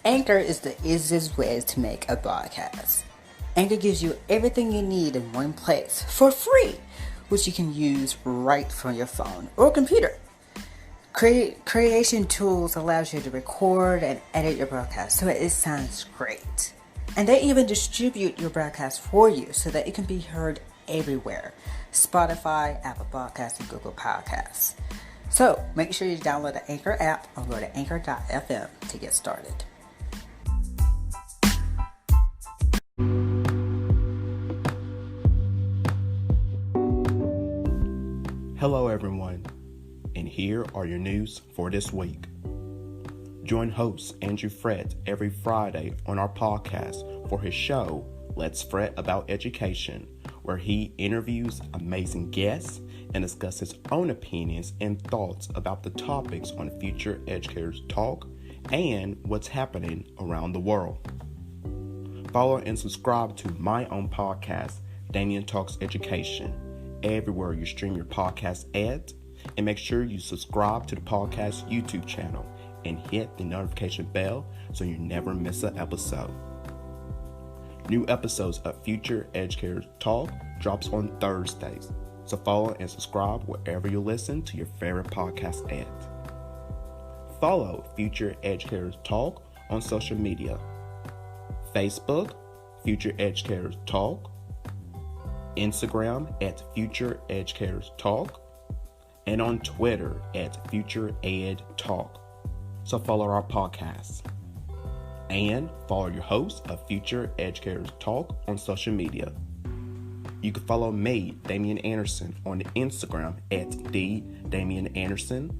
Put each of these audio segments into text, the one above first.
Anchor is the easiest way to make a podcast. Anchor gives you everything you need in one place for free, which you can use right from your phone or computer. Creation tools allows you to record and edit your broadcast so it sounds great. And they even distribute your broadcast for you so that it can be heard everywhere. Spotify, Apple Podcasts, and Google Podcasts. So make sure you download the Anchor app or go to anchor.fm to get started. Hello everyone, and here are your news for this week. Join host Andrew FRETT every Friday on our podcast for his show, Let's Fret About Education, where he interviews amazing guests and discusses his own opinions and thoughts about the topics on Future Educators Talk and what's happening around the world. Follow and subscribe to my own podcast, Damian Talks Education, everywhere you stream your podcast at, and make sure you subscribe to the podcast YouTube channel and hit the notification bell so you never miss an episode. New episodes of Future Educators Talk drops on Thursdays, so follow and subscribe wherever you listen to your favorite podcast at. Follow Future Educators Talk on social media: Facebook, Future Educators Talk, Instagram at Future Educators Talk, and on Twitter at Future Ed Talk. So follow our podcast. And follow your host of Future Educators Talk on social media. You can follow me, Damian Anderson, on Instagram at @DamianAnderson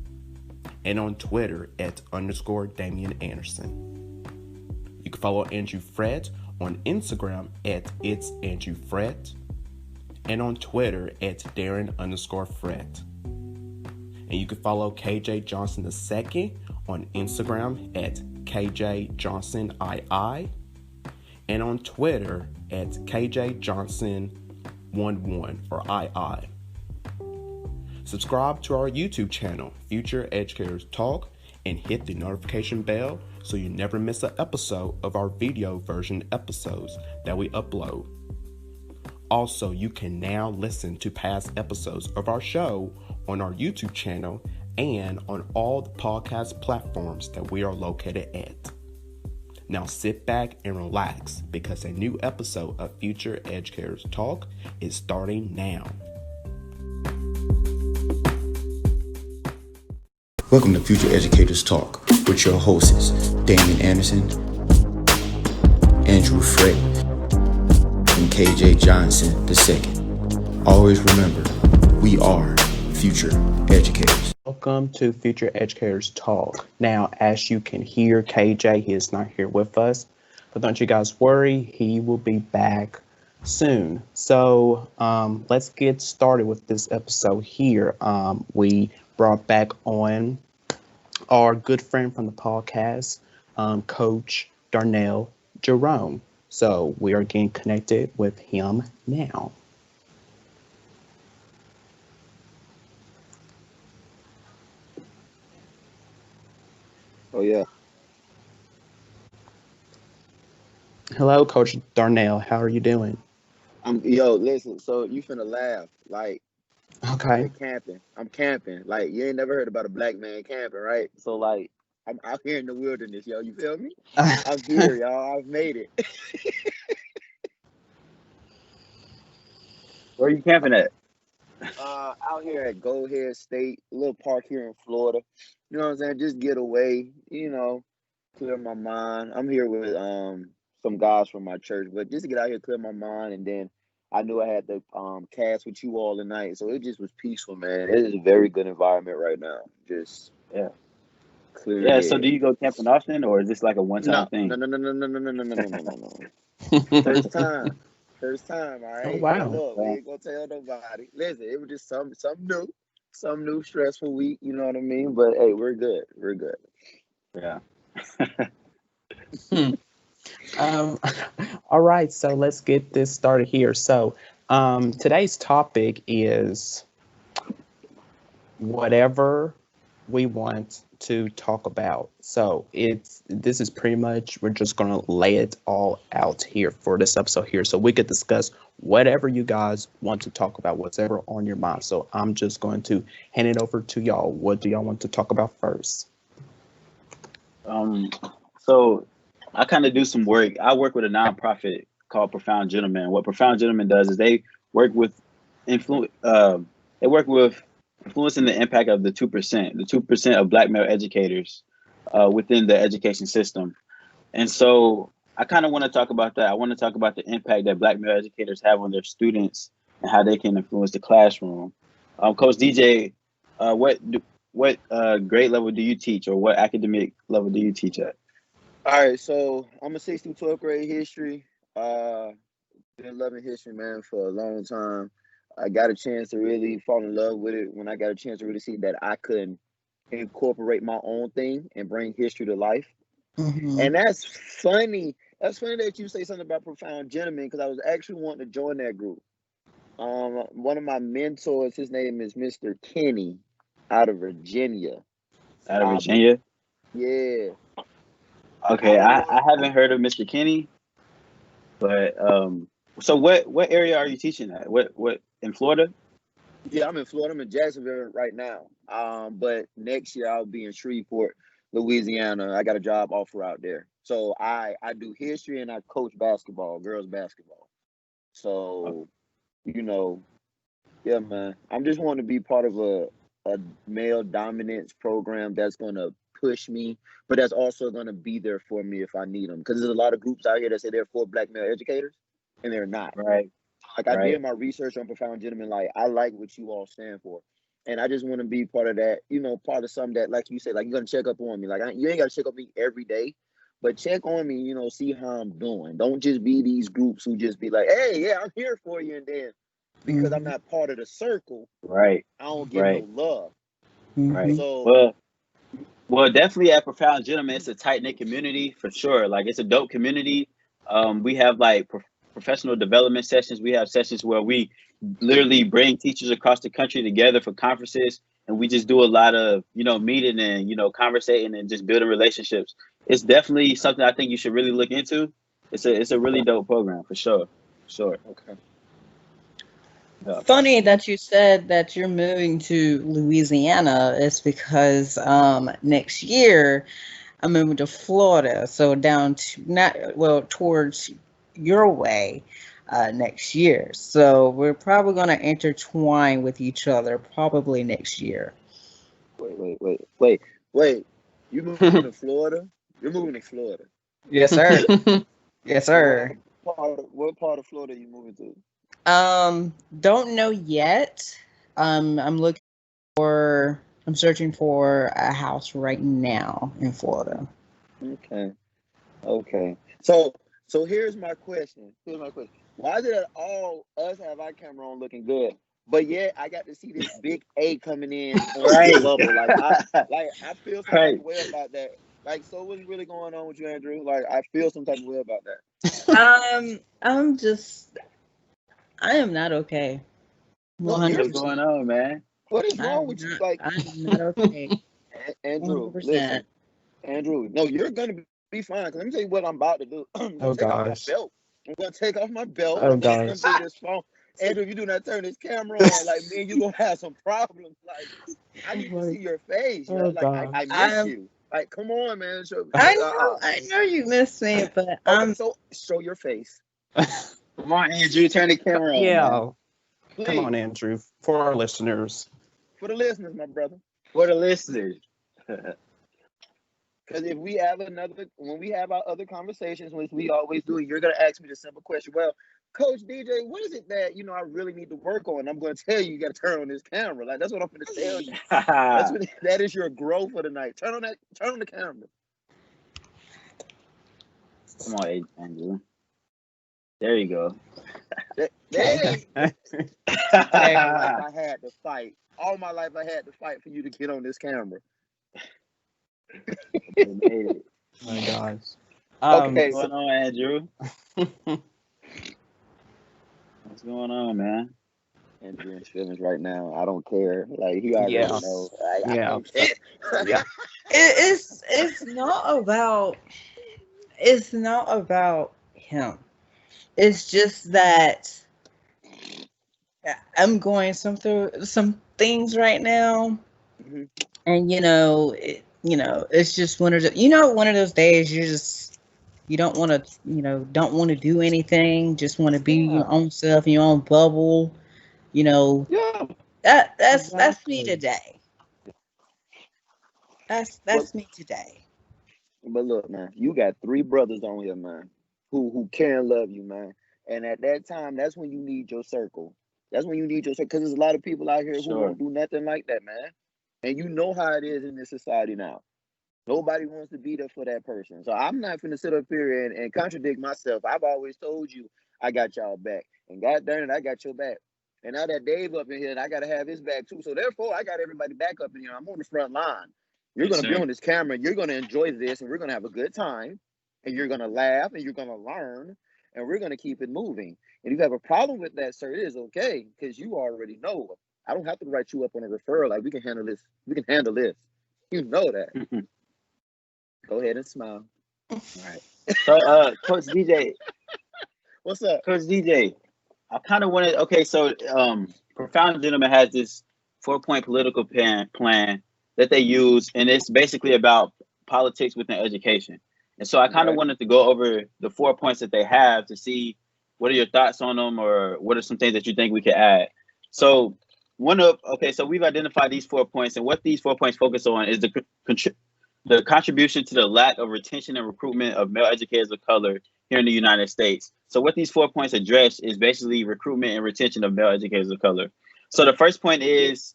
and on Twitter at _Damian Anderson. You can follow Andrew FRETT on Instagram at @It'sAndrewFRETT and on Twitter at Darren_Fret. And you can follow KJ Johnson II on Instagram at KJJohnsonII and on Twitter at KJJohnson11 or II. Subscribe to our YouTube channel, Future Educators Talk, and hit the notification bell so you never miss an episode of our video version episodes that we upload. Also, you can now listen to past episodes of our show on our YouTube channel and on all the podcast platforms that we are located at. Now sit back and relax because a new episode of Future Educators Talk is starting now. Welcome to Future Educators Talk with your hosts, Damian Anderson, Andrew FRETT, and KJ Johnson II. Always remember, we are future educators. Welcome to Future Educators Talk. Now, as you can hear, KJ, he is not here with us, but don't you guys worry, he will be back soon. So let's get started with this episode here. We brought back on our good friend from the podcast, Coach Darnell Jerome. So we are getting connected with him now. Oh yeah. Hello, Coach Darnell. How are you doing? Listen, so you finna laugh. Like, Okay. we're camping. I'm camping. Like, you ain't never heard about a black man camping, right? So like I'm out here in the wilderness, yo. You feel me? I'm here, y'all. I've made it. Where are you camping at? Out here at Goldhead State, a little park here in Florida. You know what I'm saying? Just get away, clear my mind. I'm here with some guys from my church, but just to get out here, clear my mind, and then I knew I had to cast with you all tonight, so it just was peaceful, man. It is a very good environment right now. Just clear. Yeah. So do you go camping often, or is this like a one-time thing? No. First time, all right? Oh, wow. Look, we ain't gonna tell nobody. Listen, it was just some new stressful week, you know what I mean? But hey, we're good. Yeah. All right, so let's get this started here. So today's topic is whatever we want to talk about. So this is pretty much, we're just gonna lay it all out here for this episode here, so we could discuss whatever you guys want to talk about, whatever on your mind. So I'm just going to hand it over to y'all. What do y'all want to talk about first? So I kind of do some work. I work with a nonprofit called Profound Gentlemen. What Profound Gentlemen does is they work with influencing the impact of the 2% of Black male educators within the education system. And so I kind of want to talk about that. I want to talk about the impact that Black male educators have on their students and how they can influence the classroom. Coach DJ, what grade level do you teach, or what academic level do you teach at? All right, so I'm a 6th through 12th grade history. Been loving history, man, for a long time. I got a chance to really fall in love with it when I got a chance to really see that I could incorporate my own thing and bring history to life. Mm-hmm. And that's funny. That's funny that you say something about Profound Gentlemen, because I was actually wanting to join that group. One of my mentors, his name is Mr. Kenny, out of Virginia. Out of Virginia? Yeah. Okay, I haven't heard of Mr. Kenny, but so what area are you teaching at? What in Florida? Yeah, I'm in Florida. I'm in Jacksonville right now. But next year I'll be in Shreveport, Louisiana. I got a job offer out there. So I do history and I coach basketball, girls basketball. So, yeah, man. I'm just wanting to be part of a male dominance program that's going to push me, but that's also going to be there for me if I need them. Because there's a lot of groups out here that say they're for Black male educators, and they're not. Right. Like, I did my research on Profound Gentlemen. Like, I like what you all stand for. And I just want to be part of that, part of something that, like you said, like, you're going to check up on me. Like, you ain't got to check up me every day, but check on me, see how I'm doing. Don't just be these groups who just be like, hey, yeah, I'm here for you. And then because I'm not part of the circle, right, I don't get no love. Right. So, well, definitely at Profound Gentlemen, it's a tight-knit community for sure. Like, it's a dope community. We have like professional development sessions. We have sessions where we literally bring teachers across the country together for conferences, and we just do a lot of meeting and conversating and just building relationships. It's definitely something I think you should really look into. It's a really dope program for sure. Okay. Yeah. Funny that you said that you're moving to Louisiana. It's because next year I'm moving to Florida, so down to towards your way next year. So we're probably going to intertwine with each other probably next year. Wait. You moving to Florida? You're moving to Florida? Yes, sir. Yes, sir. What part of Florida are you moving to? Don't know yet. I'm searching for a house right now in Florida. Okay. So here's my question. Why is it that all us have our camera on looking good, but yet I got to see this big A coming in on the bubble? I feel some type of way about that. Like, so what's really going on with you, Andrew? Like, I feel some type of way about that. I am not okay. 100%. What's going on, man? What is wrong with you? Like, I'm not okay. Andrew, 100%. Listen. Andrew, no, you're gonna be fine. Cause let me tell you what I'm about to do. I'm gonna take off my belt. I'm gonna take off my belt. Oh gosh. I'm gonna do this phone. Andrew, if you do not turn this camera on, like, me and you gonna have some problems. Like, I need to see your face. Oh, like, I miss you. Like, come on, man. I know you miss me, but so show your face. Come on, Andrew, turn the camera on. Yeah. Come on, Andrew, for our listeners. For the listeners, my brother. For the listeners. Because if we have when we have our other conversations, which we always do, you're going to ask me the simple question, well, Coach DJ, what is it that, I really need to work on? I'm going to tell you got to turn on this camera. Like, that's what I'm going to tell you. That is your growth for the night. Turn on the camera. Come on, Andrew. There you go. I had to fight. All my life I had to fight for you to get on this camera. Oh my gosh. Okay, what's going on, Andrew? What's going on, man? Andrew in his feelings right now. I don't care. Like he already Yeah, know. I yeah, don't care. yeah. It's not about him. It's just that I'm going through some things right now, Mhm. and it's just one of those days you don't want to don't want to do anything, just want to be your Yeah. own self in your own bubble. You know Yeah. that's me Exactly. today. But That's me today. but look, man, you got three brothers on here, man, who care and love you, man. And at that time, that's when you need your circle. That's when you need your circle, because there's a lot of people out here who Sure. won't do nothing like that, man. And you know how it is in this society now. Nobody wants to be there for that person. So I'm not finna sit up here and contradict myself. I've always told you I got y'all back. And God darn it, I got your back. And now that Dave up in here, and I gotta have his back too. So therefore, I got everybody back up in here. I'm on the front line. You're Yes, gonna be sir. on this camera, you're gonna enjoy this, and we're gonna have a good time, and you're gonna laugh, and you're gonna learn, and we're gonna keep it moving. And if you have a problem with that, sir, it is okay, because you already know. I don't have to write you up on a referral. Like we can handle this. We can handle this. You know that. Go ahead and smile. Right. So, What's up? Coach DJ, I kind of wanted. Okay, so Profound Gentleman has this 4-point political plan that they use, and it's basically about politics within education. And so I kind of Okay. wanted to go over the 4 points that they have to see what are your thoughts on them, or what are some things that you think we could add. So so we've identified these 4 points, and what these 4 points focus on is the contribution to the lack of retention and recruitment of male educators of color here in the United States. So what these 4 points address is basically recruitment and retention of male educators of color. So the first point is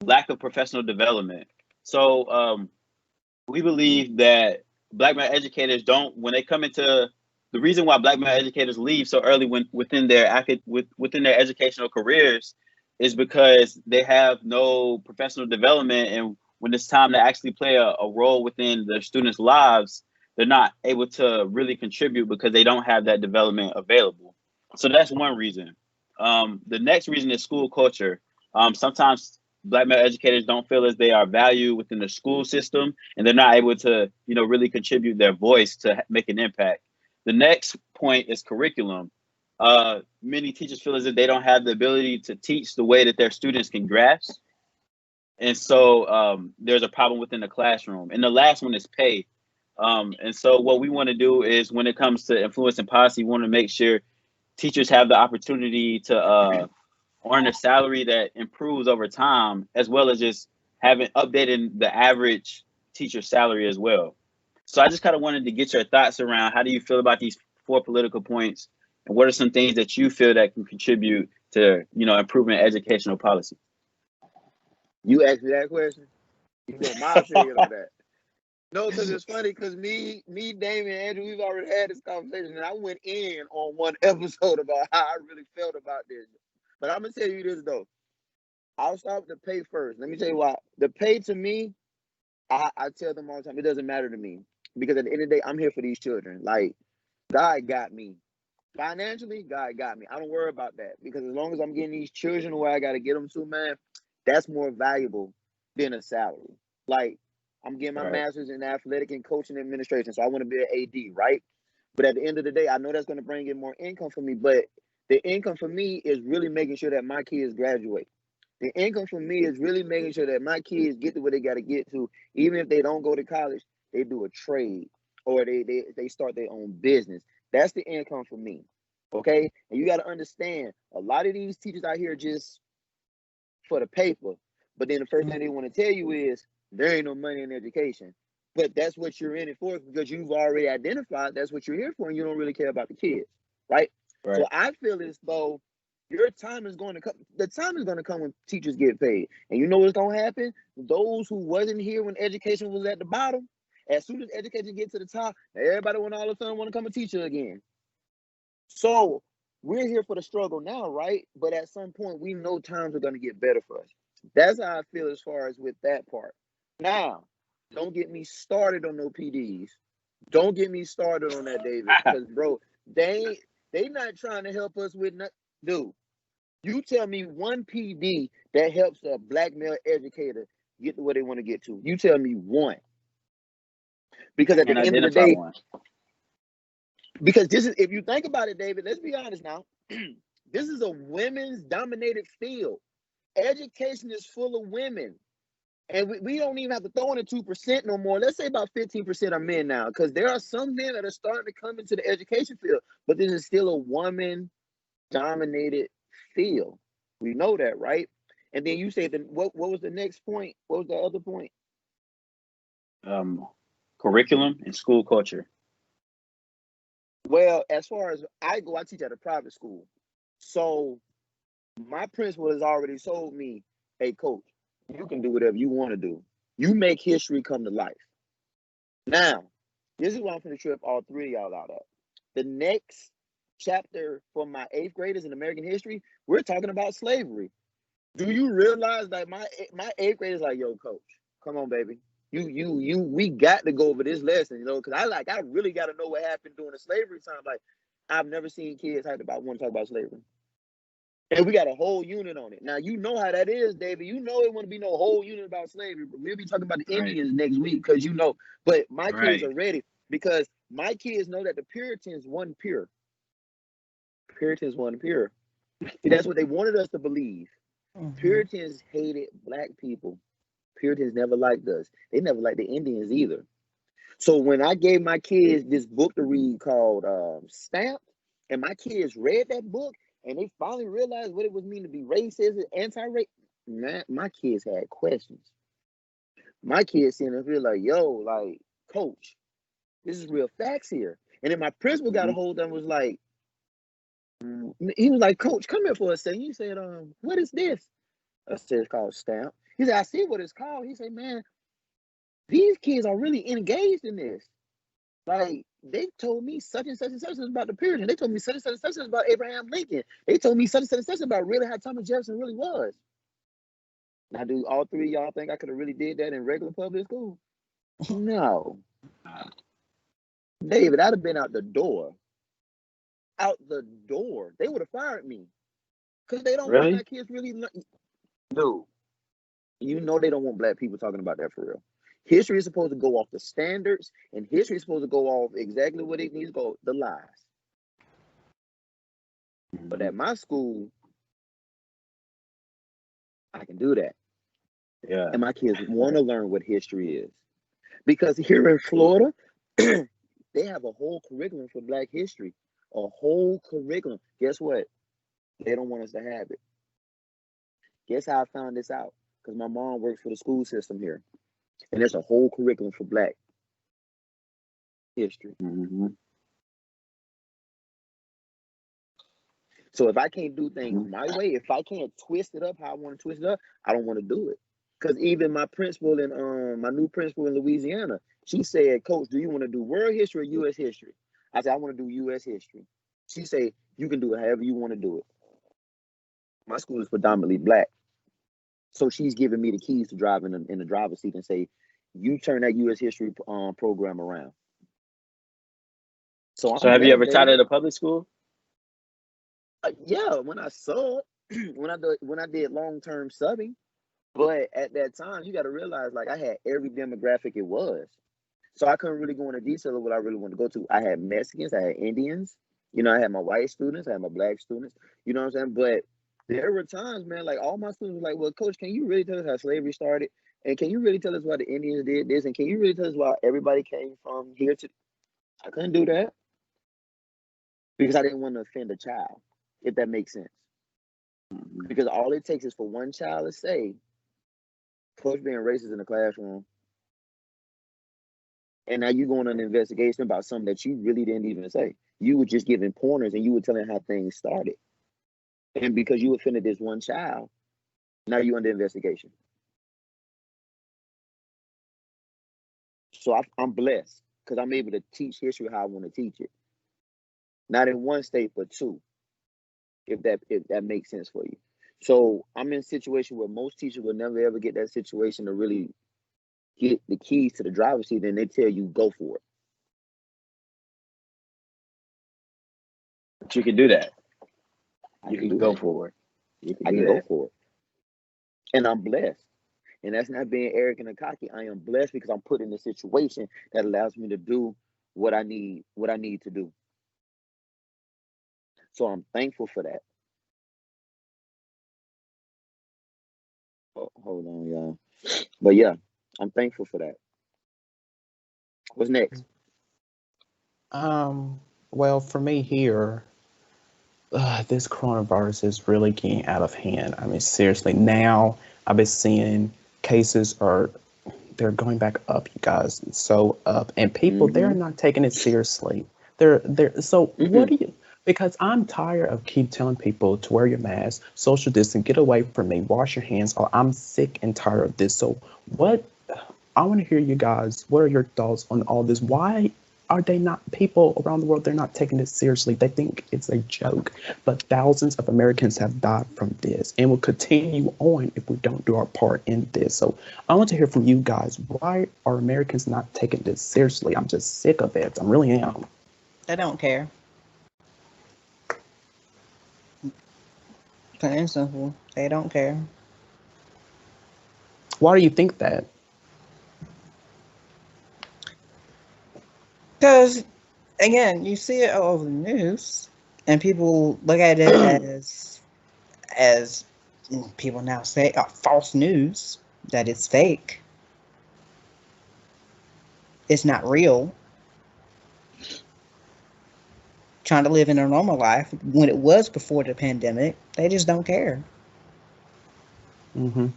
lack of professional development. So we believe that Black male educators don't, when they come into, the reason why Black male educators leave so early within their educational careers is because they have no professional development, and when it's time to actually play a role within their students' lives, they're not able to really contribute because they don't have that development available. So that's one reason. The next reason is school culture. Sometimes Black male educators don't feel as they are valued within the school system, and they're not able to, really contribute their voice to make an impact. The next point is curriculum. Many teachers feel as if they don't have the ability to teach the way that their students can grasp. And so there's a problem within the classroom. And the last one is pay. And so what we want to do is, when it comes to influence and policy, we want to make sure teachers have the opportunity to earn a salary that improves over time, as well as just having updated the average teacher salary as well. So I just kind of wanted to get your thoughts around, how do you feel about these 4 political points, and what are some things that you feel that can contribute to, improving educational policy? You asked me that question. You want my opinion on that? No, because it's funny. Because Damian, Andrew, we've already had this conversation, and I went in on one episode about how I really felt about this. But I'm gonna tell you this though. I'll start with the pay first. Let me tell you why. The pay to me, I tell them all the time, it doesn't matter to me, because at the end of the day, I'm here for these children. Like God got me. Financially, God got me. I don't worry about that, because as long as I'm getting these children where I got to get them to, man, that's more valuable than a salary. Like, I'm getting my Right. master's in athletic and coaching administration, so I want to be an AD, right? But at the end of the day, I know that's going to bring in more income for me. But the income for me is really making sure that my kids graduate. The income for me is really making sure that my kids get to where they got to get to, even if they don't go to college, they do a trade, or they start their own business. That's the income for me. Okay? And you got to understand, a lot of these teachers out here just for the paper. But then the first thing they want to tell you is there ain't no money in education. But that's what you're in it for, because you've already identified that's what you're here for, and you don't really care about the kids, right? So Right. I feel as though your time is going to come. The time is going to come when teachers get paid. And you know what's going to happen? Those who wasn't here when education was at the bottom, as soon as education gets to the top, everybody want all of a sudden want to come a teacher again. So we're here for the struggle now, right? But at some point, we know times are going to get better for us. That's how I feel as far as with that part. Now, don't get me started on no PDs. Don't get me started on that, David, because bro, they not trying to help us with nothing, dude. You tell me one PD that helps a black male educator get to where they want to get to. You tell me one. Because at the And end of the identify day, one. because this is, if you think about it, David, let's be honest now. This is a women's dominated field. Education is full of women. And we don't even have to throw in the 2% no more. Let's say about 15% are men now, because there are some men that are starting to come into the education field, but this is still a woman-dominated field. We know that, right? And then you say that what was the next point? What was the other point? Curriculum and school culture. Well, as far as I go, I teach at a private school. So my principal has already told me, hey, coach, you can do whatever you want to do. You make history come to life. Now, this is what I'm going to trip all three of y'all out of. The next chapter for my 8th graders in American history, we're talking about slavery. Do you realize that my 8th graders like, yo, coach, come on, baby. We got to go over this lesson, you know, because I really got to know what happened during the slavery time. Like, I've never seen kids want to talk about slavery. And we got a whole unit on it. Now, you know how that is, David. You know it wouldn't be no whole unit about slavery, but we'll be talking about the Indians next week, because you know. But my kids are ready, because my kids know that the Puritans wasn't pure. Puritans wasn't pure. See, that's what they wanted us to believe. Puritans hated black people. Puritans never liked us. They never liked the Indians either. So when I gave my kids this book to read called Stamped, and my kids read that book, and they finally realized what it was mean to be racist and anti-racist, man, my kids had questions. My kids sitting there feel like, yo, like, coach, this is real facts here. And then my principal got a hold of them, was like, he was like, coach, come here for a second. He said, what is this? I said, it's called Stamp. He said, I see what it's called. He said, man, these kids are really engaged in this. Like, they told me such and such and such about the Puritans. They told me such and such and such about Abraham Lincoln. They told me such and such and such about really how Thomas Jefferson really was. Now, do all three of y'all think I could have really did that in regular public school? No. David, I'd have been out the door. Out the door. They would have fired me. Because they don't want my kids really. Dude, you know they don't want black people talking about that for real. History is supposed to go off the standards, and history is supposed to go off exactly what it needs to go, the lies. But at my school, I can do that. Yeah. And my kids want to learn what history is. Because here in Florida, they have a whole curriculum for black history. A whole curriculum. Guess what? They don't want us to have it. Guess how I found this out? Because my mom works for the school system here. And there's a whole curriculum for black history. So if I can't do things my way, if I can't twist it up how I want to twist it up, I don't want to do it. Because even my principal in my new principal in Louisiana, she said, Coach, do you want to do world history or U.S. history? I said, I want to do U.S. history. She said, you can do it however you want to do it. My school is predominantly black. So she's giving me the keys to drive in the driver's seat and say, you turn that U.S. history program around. So have you ever taught at a public school? Yeah, when I subbed, when I did long-term subbing. But at that time, you got to realize, like, I had every demographic it was. So I couldn't really go into detail of what I really wanted to go to. I had Mexicans, I had Indians, you know, I had my white students, I had my black students, you know what I'm saying? But there were times, man, like all my students were like, well, Coach, can you really tell us how slavery started? And can you really tell us why the Indians did this? And can you really tell us why everybody came from here to... I couldn't do that because I didn't want to offend a child, if that makes sense. Because all it takes is for one child to say, Coach being racist in the classroom, and now you going on an investigation about something that you really didn't even say. You were just giving pointers and you were telling how things started. And because you offended this one child, now you're under investigation. So I'm blessed because I'm able to teach history how I want to teach it. Not in one state, but two, if that makes sense for you. So I'm in a situation where most teachers will never ever get that situation to really get the keys to the driver's seat, and they tell you go for it. But you can do that. You can go that. forward. You can I do can go that. for it. And I'm blessed. And that's not being arrogant and cocky. I am blessed because I'm put in a situation that allows me to do what I need to do. So I'm thankful for that. Oh, hold on, y'all. But yeah, I'm thankful for that. What's next? Well, for me here, this coronavirus is really getting out of hand. I mean, seriously, now I've been seeing cases are they're going back up, you guys, so up, and people they're Mm-hmm. not taking it seriously. They're so what Mm-mm. do you? Because I'm tired of keep telling people to wear your mask, social distance, get away from me, wash your hands. Or I'm sick and tired of this. So what? I want to hear you guys. What are your thoughts on all this? Why are they not people around the world? They're not taking this seriously. They think it's a joke. But thousands of Americans have died from this and will continue on if we don't do our part in this. So I want to hear from you guys. Why are Americans not taking this seriously? I'm just sick of it. I really am. They don't care. Plain and simple. They don't care. Why do you think that? Because, again, you see it all over the news, and people look at it as people now say false news, that it's fake. It's not real. Trying to live in a normal life when it was before the pandemic, they just don't care. Mm-hmm.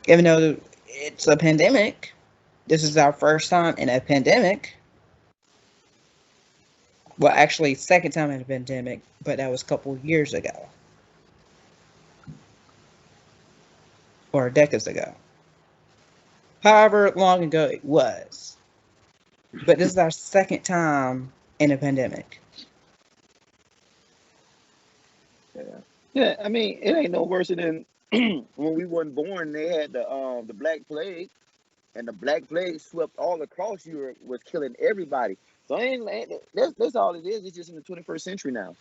Even though it's a pandemic, this is our first time in a pandemic. Well, actually, second time in a pandemic, but that was a couple of years ago. Or decades ago. However long ago it was. But this is our second time in a pandemic. Yeah, I mean, it ain't no worse than when we wasn't born. They had the Black Plague, and the Black Plague swept all across Europe, was killing everybody. So that's all it is. It's just in the 21st century now.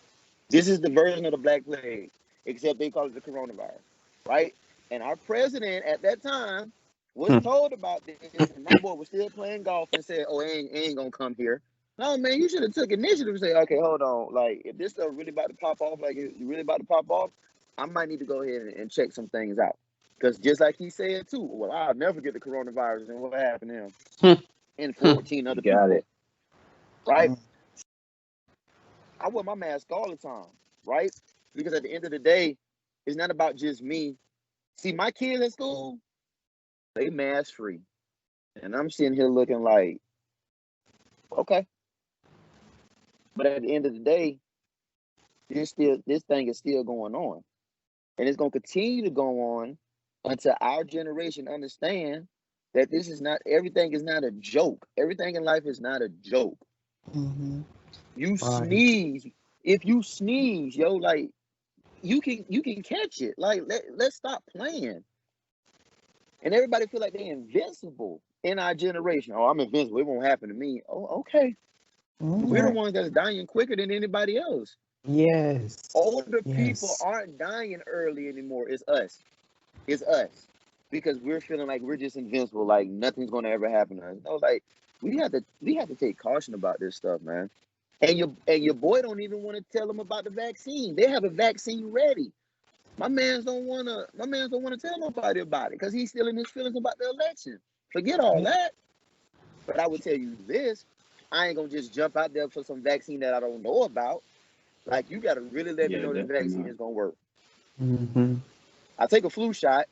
This is the version of the Black Plague, except they call it the coronavirus, right? And our president at that time was told about this, and my boy was still playing golf and said, "Oh, it ain't gonna come here." No, man, you should have took initiative and say, "Okay, hold on. Like, if this stuff really about to pop off, like it's really about to pop off, I might need to go ahead and check some things out." Because just like he said too, well, I'll never get the coronavirus, and what happened to him and 14 You other got people, it. right? I wear my mask all the time, right? Because at the end of the day, it's not about just me. See, my kids at school, they mask free. And I'm sitting here looking like, okay. But at the end of the day, this thing is still going on. And it's gonna continue to go on until our generation understand that this is not everything is not a joke. Everything in life is not a joke. Mm-hmm. You Right. sneeze. If you sneeze, yo, like you can catch it. Like let's stop playing. And everybody feel like they're invincible in our generation. Oh, I'm invincible. It won't happen to me. Oh, okay. We're the Mm-hmm. ones that's dying quicker than anybody else. Yes. Older people Yes. aren't dying early anymore. It's us. It's us. Because we're feeling like we're just invincible, like nothing's gonna ever happen to us. No, like we have to take caution about this stuff, man. And your boy don't even want to tell them about the vaccine. They have a vaccine ready. My man's don't wanna tell nobody about it because he's still in his feelings about the election. Forget all that. But I would tell you this: I ain't gonna just jump out there for some vaccine that I don't know about. Like you gotta really let me Yeah, know this definitely vaccine not. is gonna work. Mm-hmm. I take a flu shot,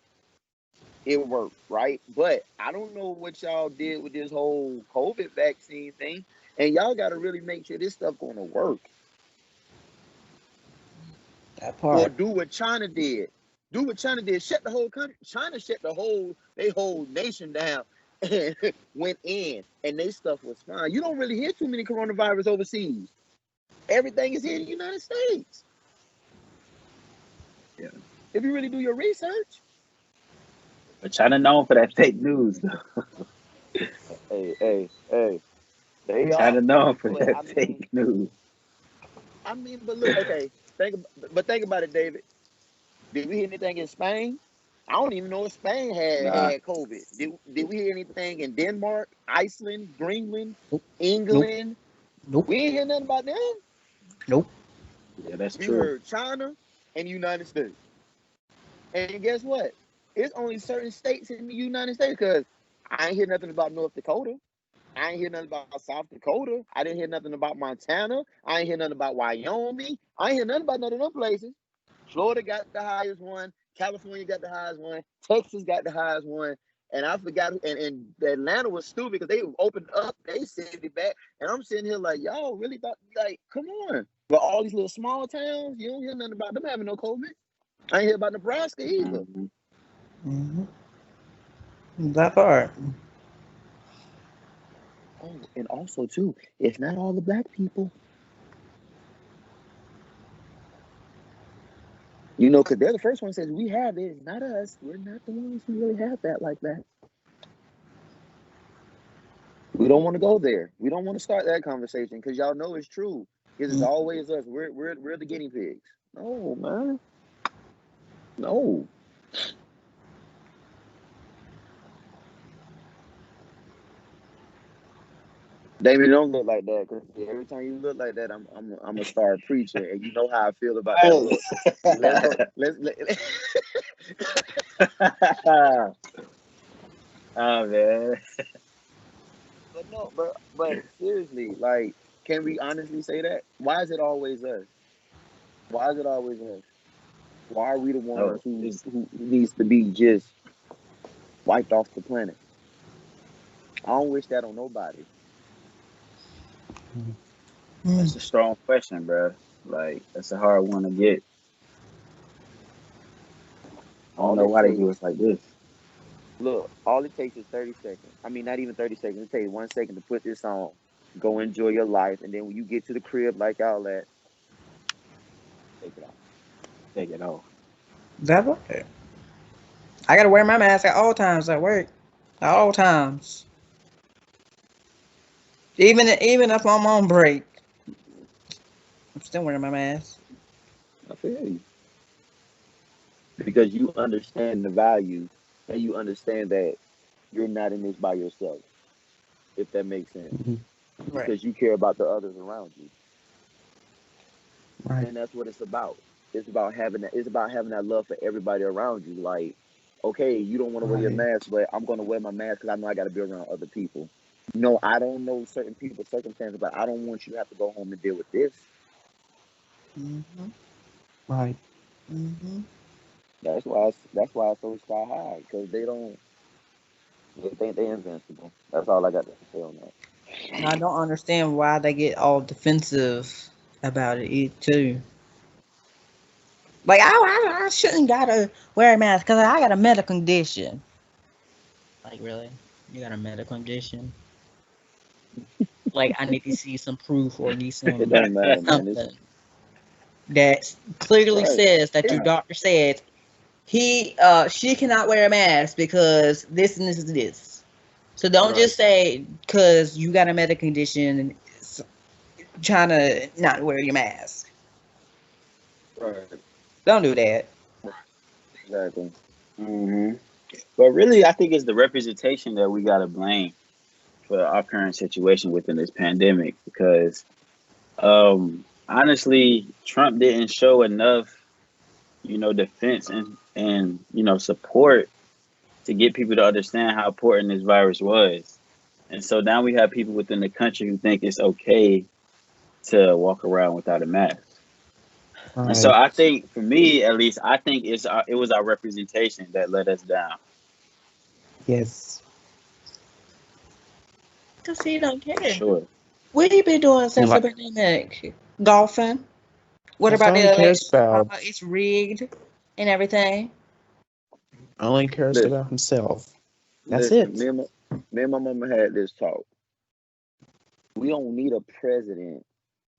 it will work, right? But I don't know what y'all did with this whole COVID vaccine thing, and y'all gotta really make sure this stuff gonna work. That Or part. do what China did. Do what China did. Shut the whole country. China shut they whole nation down and went in, and they stuff was fine. You don't really hear too many coronavirus overseas. Everything is here in the United States. Yeah. If you really do your research. But China known for that fake news. Hey, they are. China known for But that fake news. but look, okay. Think about it, David. Did we hear anything in Spain? I don't even know if Spain Nah. had COVID. Did we hear anything in Denmark, Iceland, Greenland, Nope. England? Nope. We ain't hear nothing about them. Nope. Yeah, that's We true. heard China and United States. And guess what? It's only certain states in the United States because I ain't hear nothing about North Dakota. I ain't hear nothing about South Dakota. I didn't hear nothing about Montana. I ain't hear nothing about Wyoming. I ain't hear nothing about none of them places. Florida got the highest one. California got the highest one. Texas got the highest one. And I forgot, and Atlanta was stupid because they opened up, they sent it back. And I'm sitting here like, y'all really thought, like, come on. But all these little small towns, you don't hear nothing about them having no COVID. I ain't hear about Nebraska either. That part. Oh, and also, too, it's not all the black people. You know, because they're the first one that says, we have it. It's not us. We're not the ones who really have that like that. We don't want to go there. We don't want to start that conversation because y'all know it's true. Because it's always us. We're the guinea pigs. No, man. No. Damian, don't look like that. Because every time you look like that, I'm gonna start preaching, and you know how I feel about that look. Let's go. Oh man. But no, but seriously, like, can we honestly say that? Why is it always us? Why is it always us? Why are we the ones who needs to be just wiped off the planet? I don't wish that on nobody. That's a strong question, bro. Like, that's a hard one to get. I don't know why they do us like this. Look, all it takes is 30 seconds. I mean, not even 30 seconds. It takes 1 second to put this on. Go enjoy your life. And then when you get to the crib like all that, take it off. Take it off. That right. I gotta wear my mask at all times at work. At all times. Even if I'm on break. I'm still wearing my mask. I feel you. Because you understand the value and you understand that you're not in this by yourself, if that makes sense. Right. Because you care about the others around you. Right. And that's what it's about. It's about having that love for everybody around you. Like, okay, you don't want to wear your mask, but I'm gonna wear my mask because I know I gotta be around other people. No, I don't know certain people's circumstances, but I don't want you to have to go home and deal with this. Right. That's why it's so sky high, because they think they're invincible. That's all I got to say on that. I don't understand why they get all defensive about it too. Like I shouldn't gotta wear a mask because I got a medical condition. Like really, you got a medical condition? Like I need to see some proof or need some It don't matter, man. something that clearly Right. says that your doctor said she cannot wear a mask because this and this and this. So don't just say because you got a medical condition and trying to not wear your mask. Right. Don't do that. Exactly. But really, I think it's the representation that we gotta blame for our current situation within this pandemic because honestly, Trump didn't show enough, defense and support to get people to understand how important this virus was. And so now we have people within the country who think it's okay to walk around without a mask. Right. And so I think, for me at least, I think it was our representation that let us down. Yes. Because he don't care. Sure. What have you been doing since the pandemic? Golfing? What That's about all the he cares election? about. It's rigged and everything. All he cares Listen. about himself. That's Listen, it. me and my mama had this talk. We don't need a president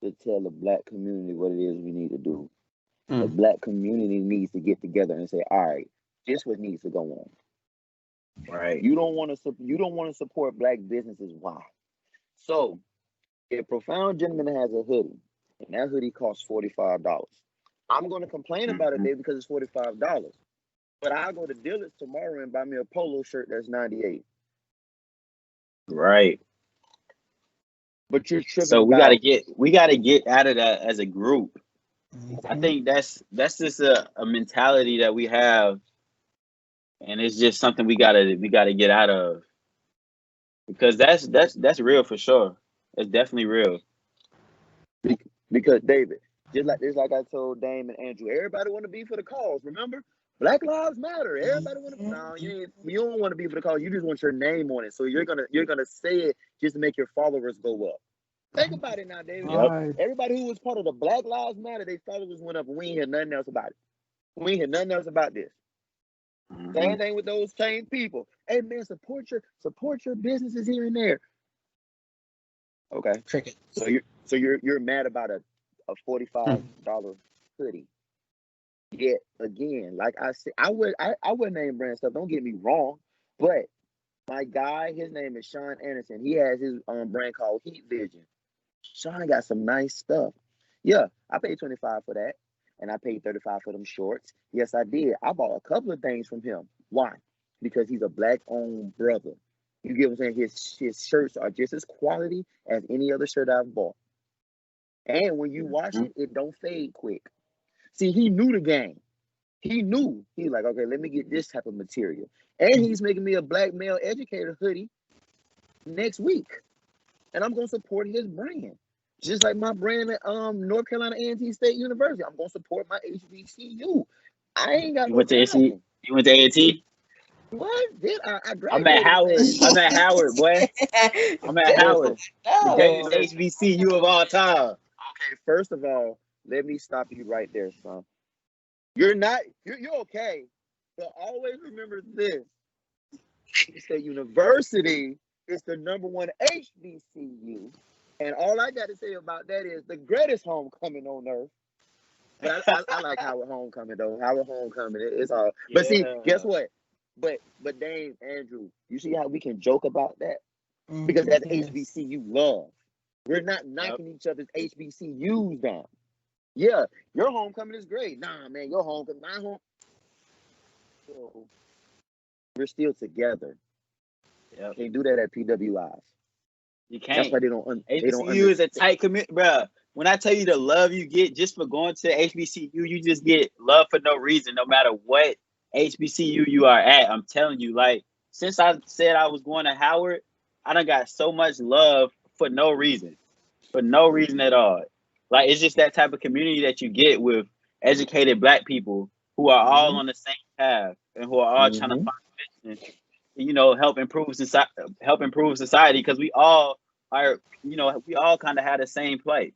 to tell the black community what it is we need to do. The black community needs to get together and say, all right, this what needs to go on. Right. You don't want to support black businesses. Why? So, if Profound Gentleman has a hoodie, and that hoodie costs $45, I'm going to complain about it, Dave, because it's $45. But I'll go to Dillard's tomorrow and buy me a polo shirt that's $98. Right. But you're tripping So about. we gotta get out of that as a group. Mm-hmm. I think that's just a mentality that we have, and it's just something we gotta get out of, because that's real for sure. It's definitely real. Because David, just like I told Dame and Andrew, everybody want to be for the cause. Remember, Black Lives Matter. Everybody want to. No, you don't want to be for the cause. You just want your name on it. So you're gonna say it just to make your followers go up. Think about it now, David. Yep. Everybody who was part of the Black Lives Matter, their followers went up, and we ain't hear nothing else about it. We ain't hear nothing else about this. Same thing with those same people. Hey man, support your businesses here and there. Okay. Cricket. So you're mad about a $45 hoodie. Yet again, like I said, I would name brand stuff. Don't get me wrong, but my guy, his name is Sean Anderson. He has his brand called Heat Vision. Sean got some nice stuff. Yeah, I paid $25 for that, and I paid $35 for them shorts. Yes, I did. I bought a couple of things from him. Why? Because he's a black-owned brother. You get what I'm saying? His shirts are just as quality as any other shirt I've bought. And when you wash it, it don't fade quick. See, he knew the game. He knew. He's like, okay, let me get this type of material. And he's making me a black male educator hoodie next week. And I'm going to support his brand. Just like my brand at North Carolina A&T State University. I'm going to support my HBCU. I ain't got no problem. You went to A&T? What? Did I graduated? I'm at Howard. I'm at Howard, boy. I'm at Howard. The greatest HBCU of all time. Okay, first of all, let me stop you right there, son. You're okay. But always remember this. State University is the #1 HBCU. And all I got to say about that is the greatest homecoming on earth. But I like Howard homecoming, though. Howard homecoming, it's all. Yeah. But see, guess what? But Dame, Andrew, you see how we can joke about that? Because that's HBCU love. We're not knocking each other's HBCUs down. Yeah, your homecoming is great. Nah, man, your homecoming, my home. So, we're still together. Yep. Can't do that at PWIs. You can't. That's why they don't. HBCU is a tight community, bro. When I tell you the love you get just for going to HBCU, you just get love for no reason, no matter what HBCU you are at. I'm telling you, like, since I said I was going to Howard, I done got so much love for no reason at all. Like, it's just that type of community that you get with educated black people who are all on the same path and who are all trying to find a mission, help improve society, because we all are, we all kind of have the same play.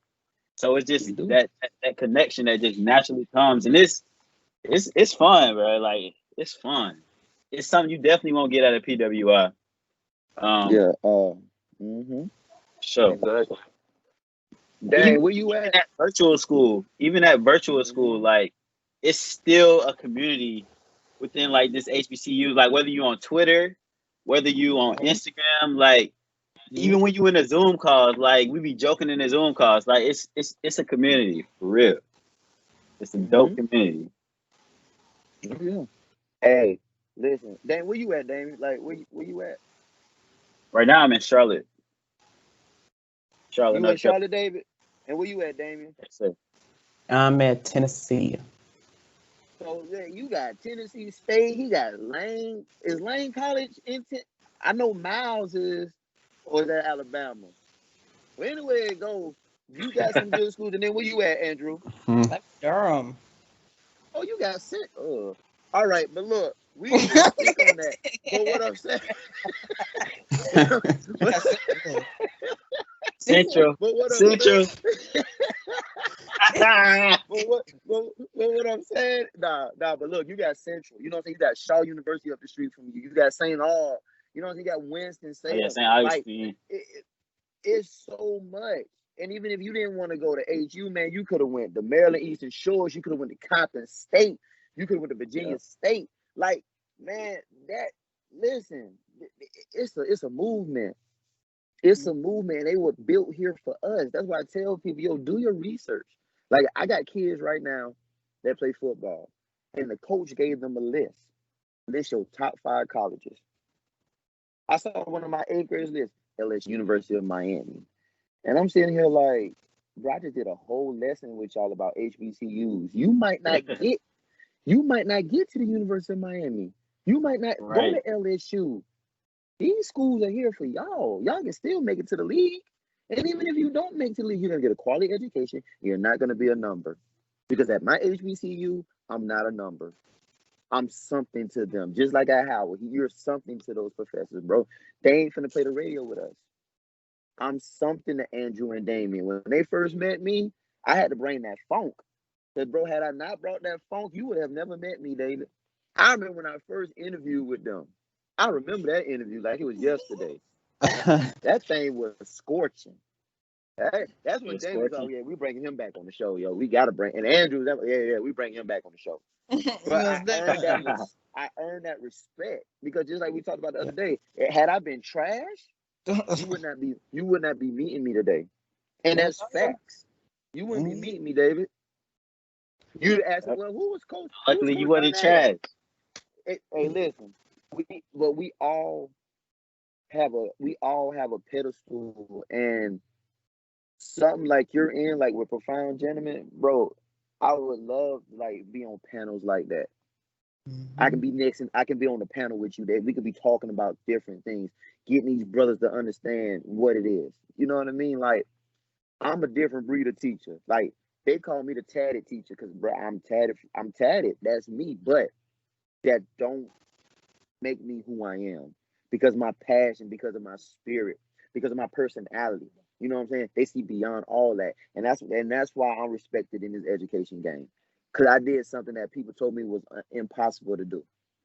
So it's just that connection that just naturally comes, and it's fun, bro. Like, it's fun. It's something you definitely won't get at a PWI. Sure. Exactly. Dang, where you at? Even at virtual school, like, it's still a community within, like, this HBCU. Like, whether you on Twitter, whether you on Instagram, like, even when you in the Zoom calls, like, we be joking in the Zoom calls. Like, it's a community for real. It's a dope community. Yeah. Hey, listen, Dame, where you at, Dame? Like, where you at? Right now, I'm in Charlotte. You in Charlotte, David? And where you at, Damian? I'm at Tennessee. So yeah, you got Tennessee State. He got Lane. Is Lane College in? I know Miles is, or is that Alabama? Well, anyway it goes. You got some good schools. And then where you at, Andrew? Durham. Oh, you got sent. All right, but look, we need to speak on that. But what I'm saying. Central. But what I'm saying, but look, you got Central. You know what I'm saying? You got Shaw University up the street from you. You got St. Aug. You know what I'm saying? You got Winston-Salem. Yeah, St. Augustine. Like, it's so much. And even if you didn't want to go to HU, man, you could have went to Maryland Eastern Shores. You could have went to Compton State. You could have went to Virginia State. Like, man, listen, it's a movement. It's a movement. They were built here for us. That's why I tell people, do your research. Like, I got kids right now that play football. And the coach gave them a list. List your top 5 colleges. I saw one of my 8th graders list, LSU, University of Miami. And I'm sitting here like, bro, I just did a whole lesson with y'all about HBCUs. You might not get to the University of Miami. You might not go to LSU. These schools are here for y'all. Y'all can still make it to the league. And even if you don't make it to the league, you're going to get a quality education. You're not going to be a number. Because at my HBCU, I'm not a number. I'm something to them. Just like at Howard, you're something to those professors, bro. They ain't finna play the radio with us. I'm something to Andrew and Damian. When they first met me, I had to bring that funk. Because, bro, had I not brought that funk, you would have never met me, David. I remember when I first interviewed with them. I remember that interview like it was yesterday. That thing was scorching. That's when Damian was, oh, yeah, we bringing him back on the show, yo. We got to bring, and Andrew, we bring him back on the show. But I earned that respect because just like we talked about the other day, had I been trash, you would not be meeting me today. And that's facts. You wouldn't be meeting me, David. You'd ask me, well, who was Coach? Luckily, you wasn't trash. Hey, listen, we all have a pedestal, and something like you're in, like with Profound Gentlemen, bro. I would love to like be on panels like that. I can be next, and I can be on the panel with you. That we could be talking about different things, getting these brothers to understand what it is. You know what I mean? Like, I'm a different breed of teacher. Like, they call me the tatted teacher because, bro, I'm tatted. That's me. But that don't make me who I am because my passion, because of my spirit, because of my personality. You know what I'm saying? They see beyond all that. And that's why I'm respected in this education game. Because I did something that people told me was impossible to do.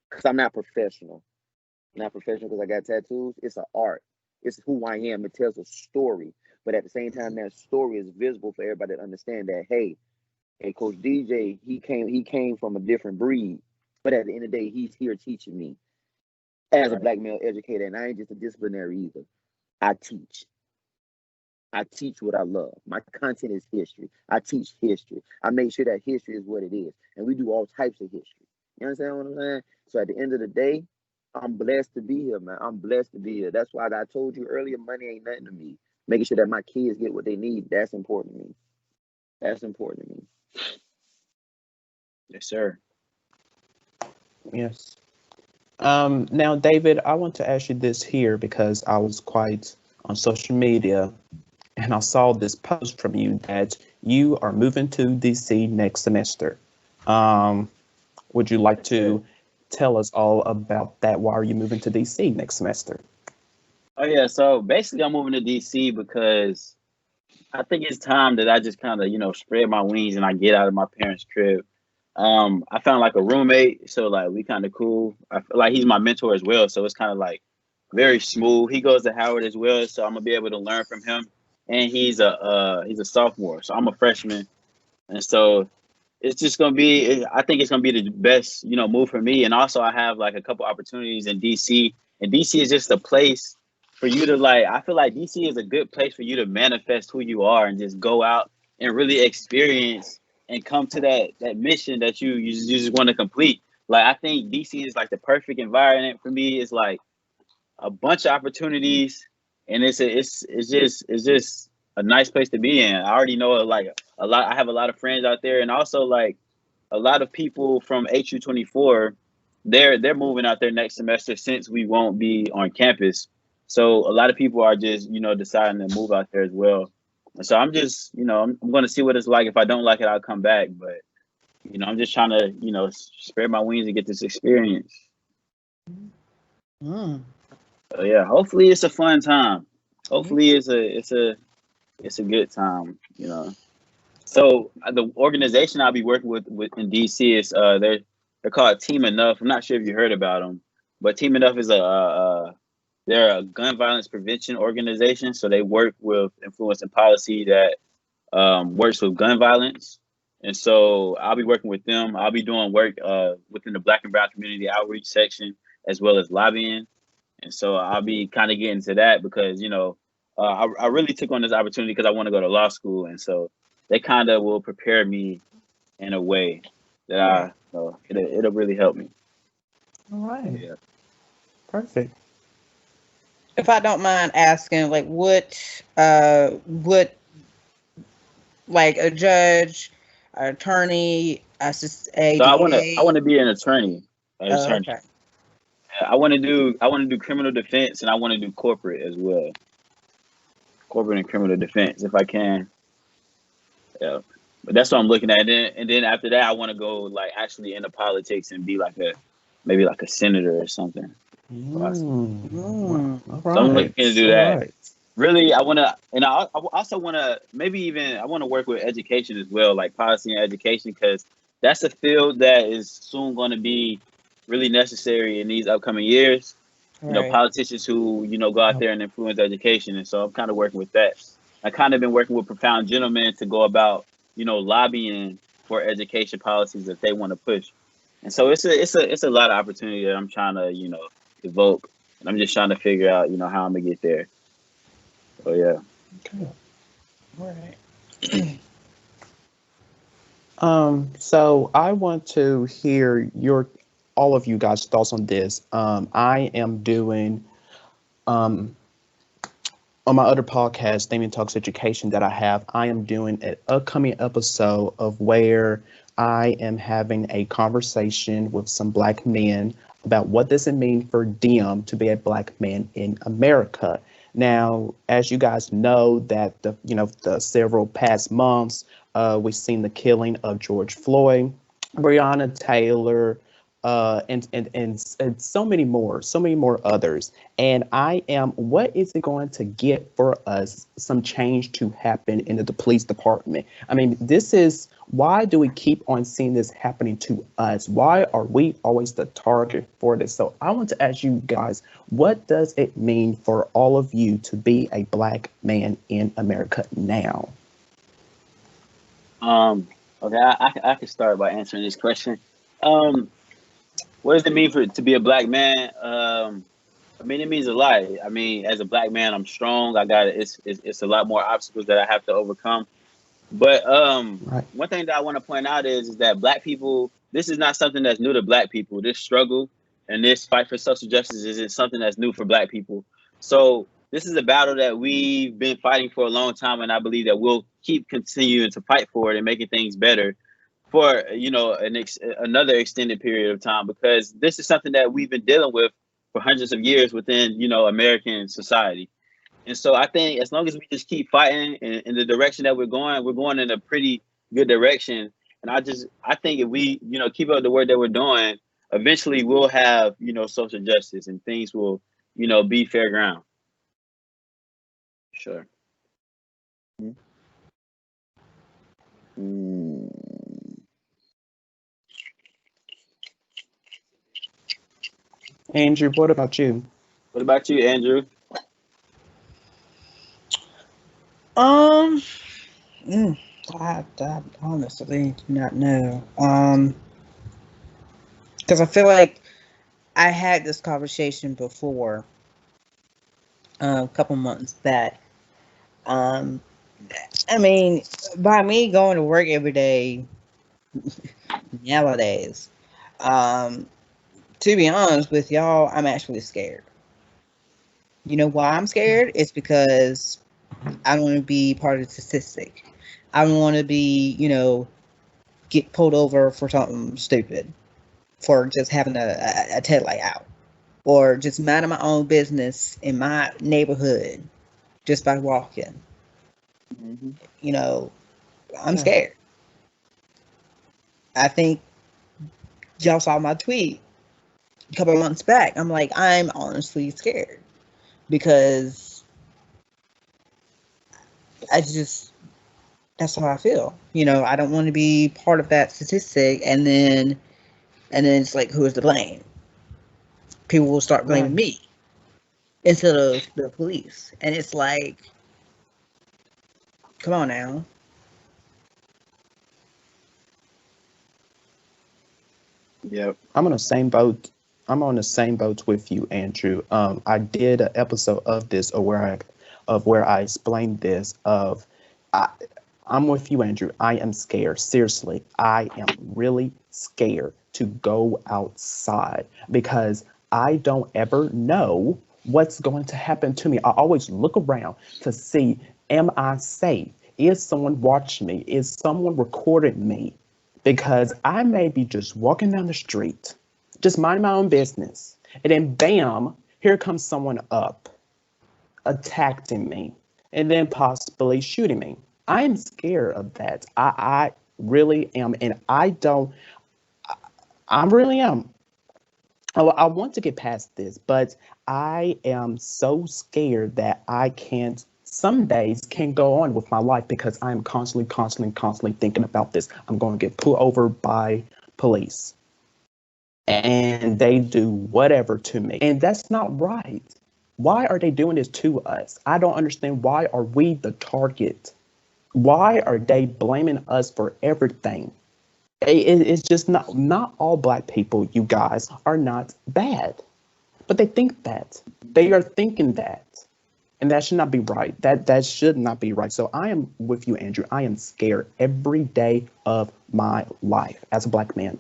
Because I'm not professional. I'm not professional because I got tattoos. It's an art. It's who I am. It tells a story. But at the same time, that story is visible for everybody to understand that, hey, Coach DJ, he came from a different breed. But at the end of the day, he's here teaching me as a black male educator. And I ain't just a disciplinary either. I teach. I teach what I love. My content is history. I teach history. I make sure that history is what it is. And we do all types of history. You understand what I'm saying? So at the end of the day, I'm blessed to be here, man. I'm blessed to be here. That's why I told you earlier, money ain't nothing to me. Making sure that my kids get what they need, that's important to me. That's important to me. Yes, sir. Yes. Now, David, I want to ask you this here because I was quite on social media and I saw this post from you that you are moving to DC next semester. Would you like to tell us all about that? Why are you moving to DC next semester? Oh, yeah. So basically, I'm moving to DC because I think it's time that I just kind of, spread my wings and I get out of my parents' crib. I found like a roommate, so like we kind of cool. I feel like he's my mentor as well, so it's kind of like very smooth. He goes to Howard as well, so I'm gonna be able to learn from him. And he's a sophomore, so I'm a freshman, and so it's just gonna be. I think it's gonna be the best, move for me. And also, I have like a couple opportunities in DC, and DC is just a place for you to like. I feel like DC is a good place for you to manifest who you are and just go out and really experience and come to that mission that you just want to complete. Like I think DC is like the perfect environment for me. It's like a bunch of opportunities, and it's just a nice place to be in. I already know like a lot. I have a lot of friends out there, and also like a lot of people from HU24. They're moving out there next semester since we won't be on campus. So a lot of people are just deciding to move out there as well. And so I'm just I'm going to see what it's like. If I don't like it, I'll come back. But I'm just trying to spread my wings and get this experience. So yeah, hopefully it's a fun time. Hopefully it's a good time. So the organization I'll be working with in DC is they're called Team Enough. I'm not sure if you heard about them, but Team Enough is they're a gun violence prevention organization. So they work with influence and policy that works with gun violence. And so I'll be working with them. I'll be doing work within the Black and Brown community outreach section, as well as lobbying. And so I'll be kind of getting to that because, I really took on this opportunity because I want to go to law school. And so they kind of will prepare me in a way. that I know it'll really help me. All right. Yeah. Perfect. If I don't mind asking, like, what, like, a judge, an attorney, a So I DA? wanna be an attorney. An Oh, attorney. okay. I wanna do criminal defense, and I wanna do corporate as well. Corporate and criminal defense if I can. Yeah. But that's what I'm looking at. And then after that I wanna go like actually into politics and be like a maybe like a senator or something. Well, Mm. all So I'm looking to right. do All that. right. Really, I want to, and I also want to maybe even I want to work with education as well, like policy and education, because that's a field that is soon going to be really necessary in these upcoming years. Right. Politicians who go out Yep. there and influence education, and so I'm kind of working with that. I kind of been working with profound gentlemen to go about lobbying for education policies that they want to push, and so it's a lot of opportunity that I'm trying to evoke, and I'm just trying to figure out how I'm gonna get there. Oh yeah. Okay. All right. So I want to hear all of you guys' thoughts on this. I am doing um, on my other podcast, Damian Talks Education, that I have. I am doing an upcoming episode of where I am having a conversation with some Black men about what does it mean for them to be a Black man in America. Now, as you guys know, that the several past months, we've seen the killing of George Floyd, Breonna Taylor, and so many more others. And what is it going to get for us some change to happen in the police department? I mean, why do we keep on seeing this happening to us? Why are we always the target for this? So I want to ask you guys, what does it mean for all of you to be a Black man in America now? Okay, I can start by answering this question. Um, what does it mean for to be a Black man? I mean, it means a lot. I mean, as a Black man, I'm strong. It's a lot more obstacles that I have to overcome. But Right. one thing that I want to point out is that Black people, this is not something that's new to Black people. This struggle and this fight for social justice isn't something that's new for Black people. So this is a battle that we've been fighting for a long time, and I believe that we'll keep continuing to fight for it and making things better for another extended period of time, because this is something that we've been dealing with for hundreds of years within American society. And so I think as long as we just keep fighting in the direction that we're going in a pretty good direction. And I think if we, keep up the work that we're doing, eventually we'll have, social justice and things will, be fair ground. Sure. Mm, Andrew, what about you? What about you, Andrew? Um, I honestly do not know. Because I feel like I had this conversation before, a couple months back. Um, I mean, by me going to work every day nowadays, um, to be honest with y'all, I'm actually scared. You know why I'm scared? It's because I don't want to be part of the statistic. I don't want to be, get pulled over for something stupid, for just having a taillight out, or just minding my own business in my neighborhood just by walking. Mm-hmm. I'm Yeah. scared. I think y'all saw my tweet a couple of months back. I'm like, I'm honestly scared because that's how I feel. I don't want to be part of that statistic, and then it's like, who is to blame? People will start blaming Right. me instead of the police, and it's like, come on now. Yep. I'm on the same boat. I'm on the same boat with you, Andrew. I did an episode of this, of where I explained this. I, I'm with you, Andrew. I am scared. Seriously, I am really scared to go outside because I don't ever know what's going to happen to me. I always look around to see, am I safe? Is someone watching me? Is someone recording me? Because I may be just walking down the street, just minding my own business, and then bam, here comes someone up, attacking me, and then possibly shooting me. I'm scared of that. I really am, and I really am. I want to get past this, but I am so scared that I can't, some days can't go on with my life because I'm constantly thinking about this. I'm going to get pulled over by police and they do whatever to me. And that's not right. Why are they doing this to us? I don't understand. Why are we the target? Why are they blaming us for everything? It's just not all black people, you guys, are not bad. But they think that. They are thinking that. And that should not be right. That should not be right. So I am with you, Andrew. I am scared every day of my life as a black man.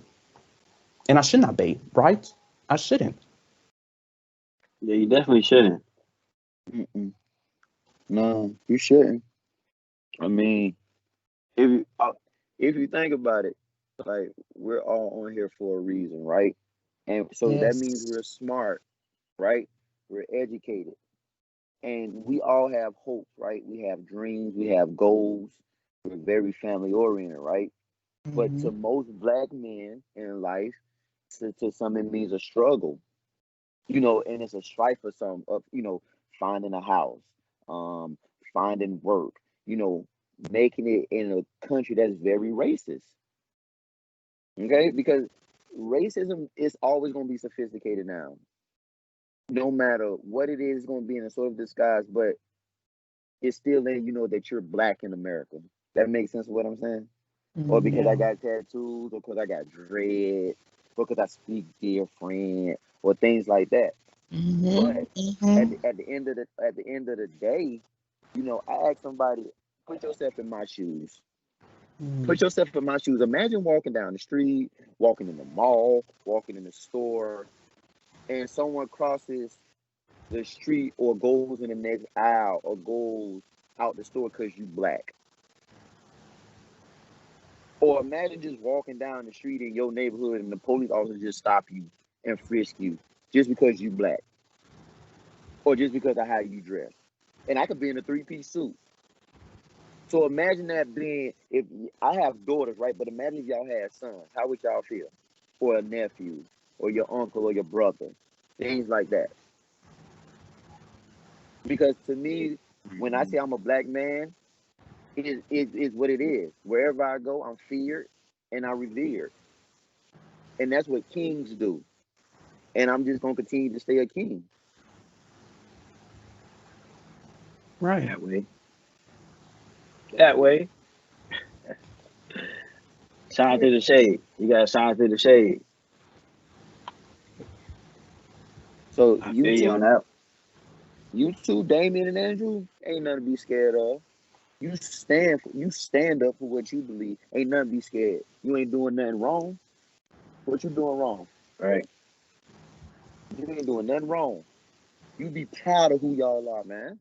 And I should not be, right? I shouldn't. Yeah, you definitely shouldn't. No, you shouldn't. I mean, if you think about it, like we're all on here for a reason, right? And so that means Yes. we're smart, right? We're educated, and we all have hopes, right? We have dreams, we have goals. We're very family oriented, right? But Hmm. to most black men in life, to some it means a struggle, and it's a strife for some of, finding a house, um, finding work, you know, making it in a country that's very racist. Okay, because racism is always going to be sophisticated now. No matter what it is, it's going to be in a sort of disguise, but it's still in, that you're black in America. That makes sense of what I'm saying? Or because I Yeah. got tattoos, or because I got dread, or because I speak different, or things like that. Hmm. But Hmm. at the end of the day, I ask somebody, put yourself in my shoes. Put yourself in my shoes. Imagine walking down the street, walking in the mall, walking in the store, and someone crosses the street or goes in the next aisle or goes out the store because you black. Or imagine just walking down the street in your neighborhood and the police officer just stop you and frisk you just because you black or just because of how you dress. And I could be in a three-piece suit. So imagine that being, if I have daughters, right? But imagine if y'all had sons. How would y'all feel? Or a nephew, or your uncle, or your brother, things like that. Because to me, when I say I'm a black man, it is what it is. Wherever I go, I'm feared and I'm revered, and that's what kings do. And I'm just gonna continue to stay a king. Right. That way. That way. Shine through the shade. You gotta shine through the shade. So I feel you on that. you two, Damian and Andrew, ain't nothing to be scared of. You stand up for what you believe. Ain't nothing to be scared. You ain't doing nothing wrong. What you doing wrong? Right. You ain't doing nothing wrong. You be proud of who y'all are, man.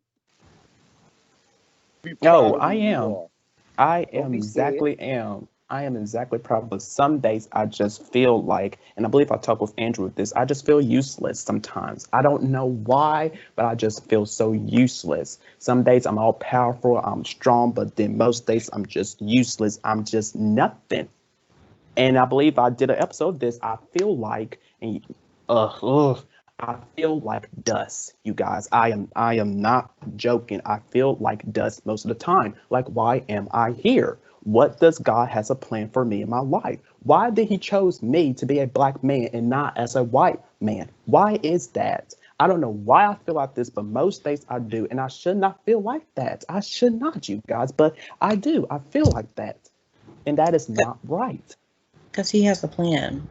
Be proud Oh, of I who you am. are. I Don't am be scared. exactly am. I am exactly proud, but some days I just feel like, and I believe I talked with Andrew with this, I just feel useless sometimes. I don't know why, but I just feel so useless. Some days I'm all powerful, I'm strong, but then most days I'm just useless. I'm just nothing. And I believe I did an episode of this. I feel like, and I feel like dust, you guys. I am not joking. I feel like dust most of the time. Like, why am I here? What does God has a plan for me in my life? Why did He chose me to be a black man and not as a white man? Why is that? I don't know why I feel like this, but most days I do, and I should not feel like that. I should not, you guys, but I do. I feel like that, and that is not right. Because he has a plan.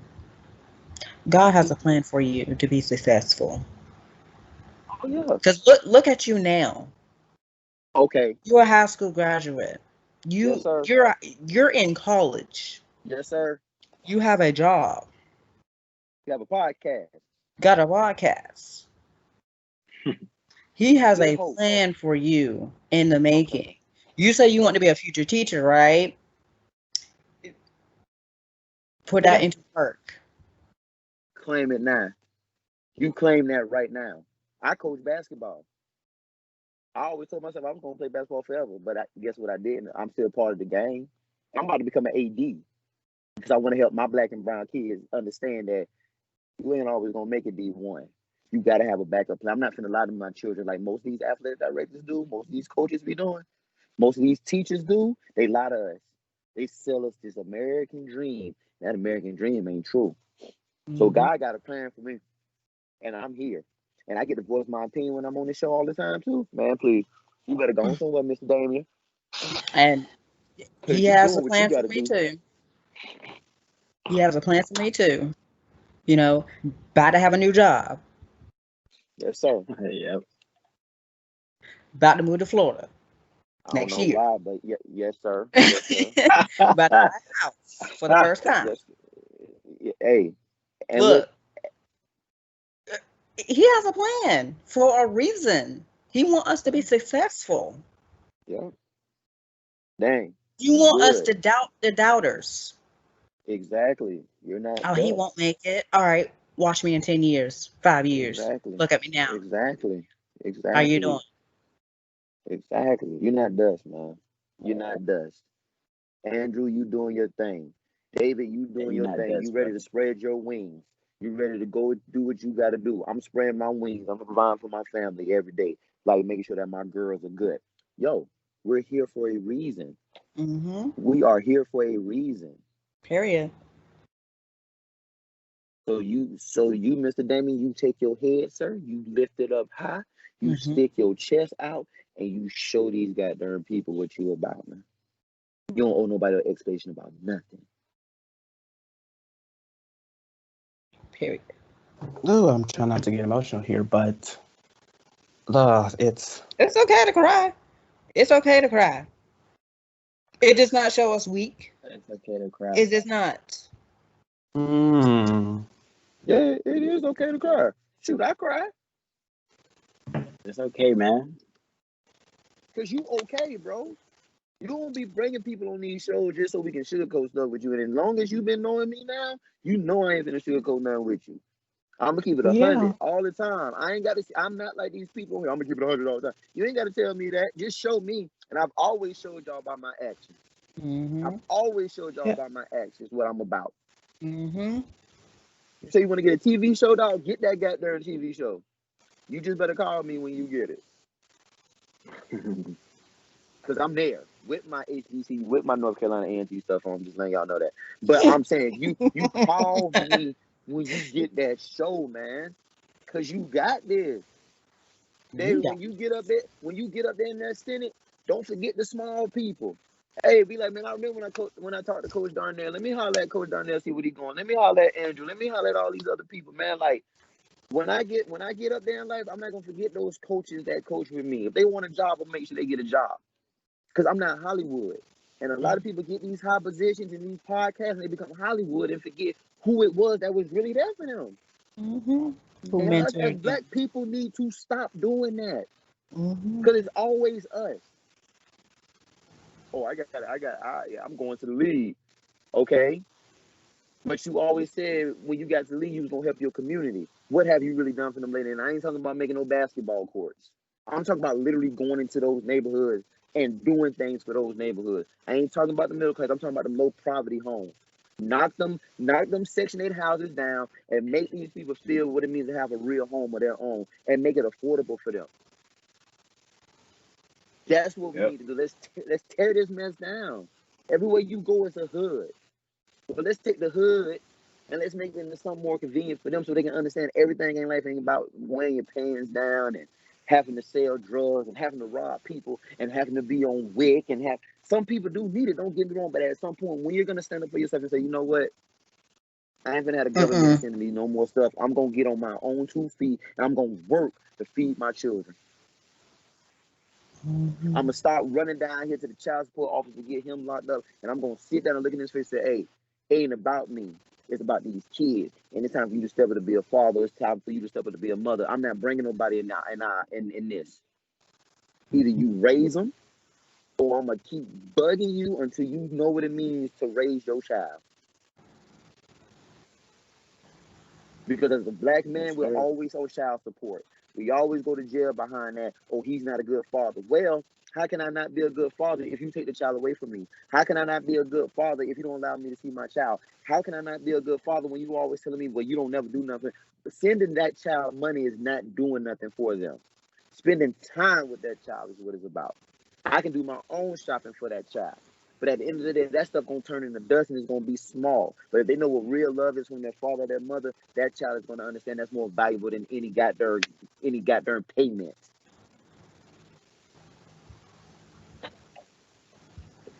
God has a plan for you to be successful. Oh yeah. Because look at you now. Okay. You're a high school graduate. Yes, sir. You're in college. Yes, sir. You have a job. You have a podcast. Got a podcast. He has You're a a host. plan for you in the making. You say you want to be a future teacher, right? Put that into work. Claim it now. You claim that right now. I coach basketball. I always told myself I was going to play basketball forever, but guess what I did? I'm still part of the game. I'm about to become an AD because I want to help my black and brown kids understand that you ain't always going to make it D1. You got to have a backup plan. I'm not going to lie to my children like most of these athletic directors do, most of these coaches be doing, most of these teachers do. They lie to us. They sell us this American dream. That American dream ain't true. So God got a plan for me, and I'm here. And I get to voice my opinion when I'm on this show all the time, too. Man, please, you better go on somewhere, Mr. Damian. And Because he you has a doing what you plan got for to me do. too. He has a plan for me too. You know, about to have a new job. Yes, sir. Yep. About to move to Florida I don't next know year. why, but yes, sir. Yes, sir. About to buy a house for the first time. Yes. Hey, and Look, he has a plan for a reason. He wants us to be successful. yeah. Dang. You want us Good. to doubt the doubters. Exactly. You're not Oh, he done. won't make it. All right, watch me in 10 years, 5 years. Exactly. Look at me now. Exactly. How you doing? Exactly. You're not dust, man. You're not dust. Andrew, you doing your thing. David, you Yeah, doing you're your not thing. You ready to desperate. spread your wings. You ready to go do what you got to do. I'm spreading my wings. I'm providing for my family every day, like making sure that my girls are good. Yo, we're here for a reason. Mm-hmm. We are here for a reason. Period. So you, Mr. Damien, you take your head, sir. You lift it up high. You stick your chest out, and you show these goddamn people what you about, man. You don't owe nobody an explanation about nothing. Period. Oh, I'm trying not to get emotional here, but it's It's okay to cry. It's okay to cry. It does not show us weak. It's okay to cry. It does not. Yeah, it is okay to cry. Shoot, I cry. It's okay, man. Because you okay, bro. You don't be bringing people on these shows just so we can sugarcoat stuff with you. And as long as you've been knowing me now, you know I ain't gonna sugarcoat nothing with you. I'm gonna keep it 100 all the time. I ain't gotta. I'm not like these people. I'm gonna keep it 100 all the time. You ain't gotta tell me that. Just show me. And I've always showed y'all by my actions. I've always showed y'all by my actions what I'm about. You say you want to get a TV show, dog? Get that goddamn TV show. You just better call me when you get it. Because I'm there with my HBC, with my North Carolina A&T stuff on. Just letting y'all know that. But I'm saying you call me when you get that show, man. Because you got this. David, when you get up there in that Senate, don't forget the small people. Hey, be like, man, I remember when I talked to Coach Darnell. Let me holler at Coach Darnell, see what he's going. Let me holler at Andrew. Let me holler at all these other people, man. Like, when I get up there in life, I'm not gonna forget those coaches that coach with me. If they want a job, I'll make sure they get a job. Because I'm not Hollywood. And a lot of people get these high positions in these podcasts and they become Hollywood and forget who it was that was really there for them. And us as black people need to stop doing that. Because it's always us. Oh, I'm going to the league. Okay. But you always said when you got to the league, you was going to help your community. What have you really done for them lately? And I ain't talking about making no basketball courts. I'm talking about literally going into those neighborhoods and doing things for those neighborhoods. I ain't talking about the middle class. I'm talking about the low poverty homes. Knock them Section 8 houses down and make these people feel what it means to have a real home of their own and make it affordable for them. That's what we need to do. Let's tear this mess down. Everywhere you go is a hood. But let's take the hood and let's make it into something more convenient for them so they can understand everything in life ain't about weighing your pants down and having to sell drugs and having to rob people and having to be on WIC and have some people do need it, don't get me wrong, but at some point when you're gonna stand up for yourself and say, you know what? I ain't gonna have the government sending me no more stuff. I'm gonna get on my own 2 feet and I'm gonna work to feed my children. Mhm. I'm gonna start running down here to the child support office to get him locked up, and I'm gonna sit down and look in his face and say, "Hey, it ain't about me. It's about these kids. And it's time for you to step up to be a father. It's time for you to step up to be a mother. I'm not bringing nobody in this. Either you raise them, or I'm gonna keep bugging you until you know what it means to raise your child. Because as a black man, we're always on child support. We always go to jail behind that. Oh, he's not a good father. Well, how can I not be a good father if you take the child away from me? How can I not be a good father if you don't allow me to see my child? How can I not be a good father when you always telling me, well, you don't never do nothing? Sending that child money is not doing nothing for them. Spending time with that child is what it's about. I can do my own shopping for that child. But at the end of the day, that stuff gonna turn into dust and it's gonna be small. But if they know what real love is from their father, their mother, that child is gonna understand that's more valuable than any goddamn payment.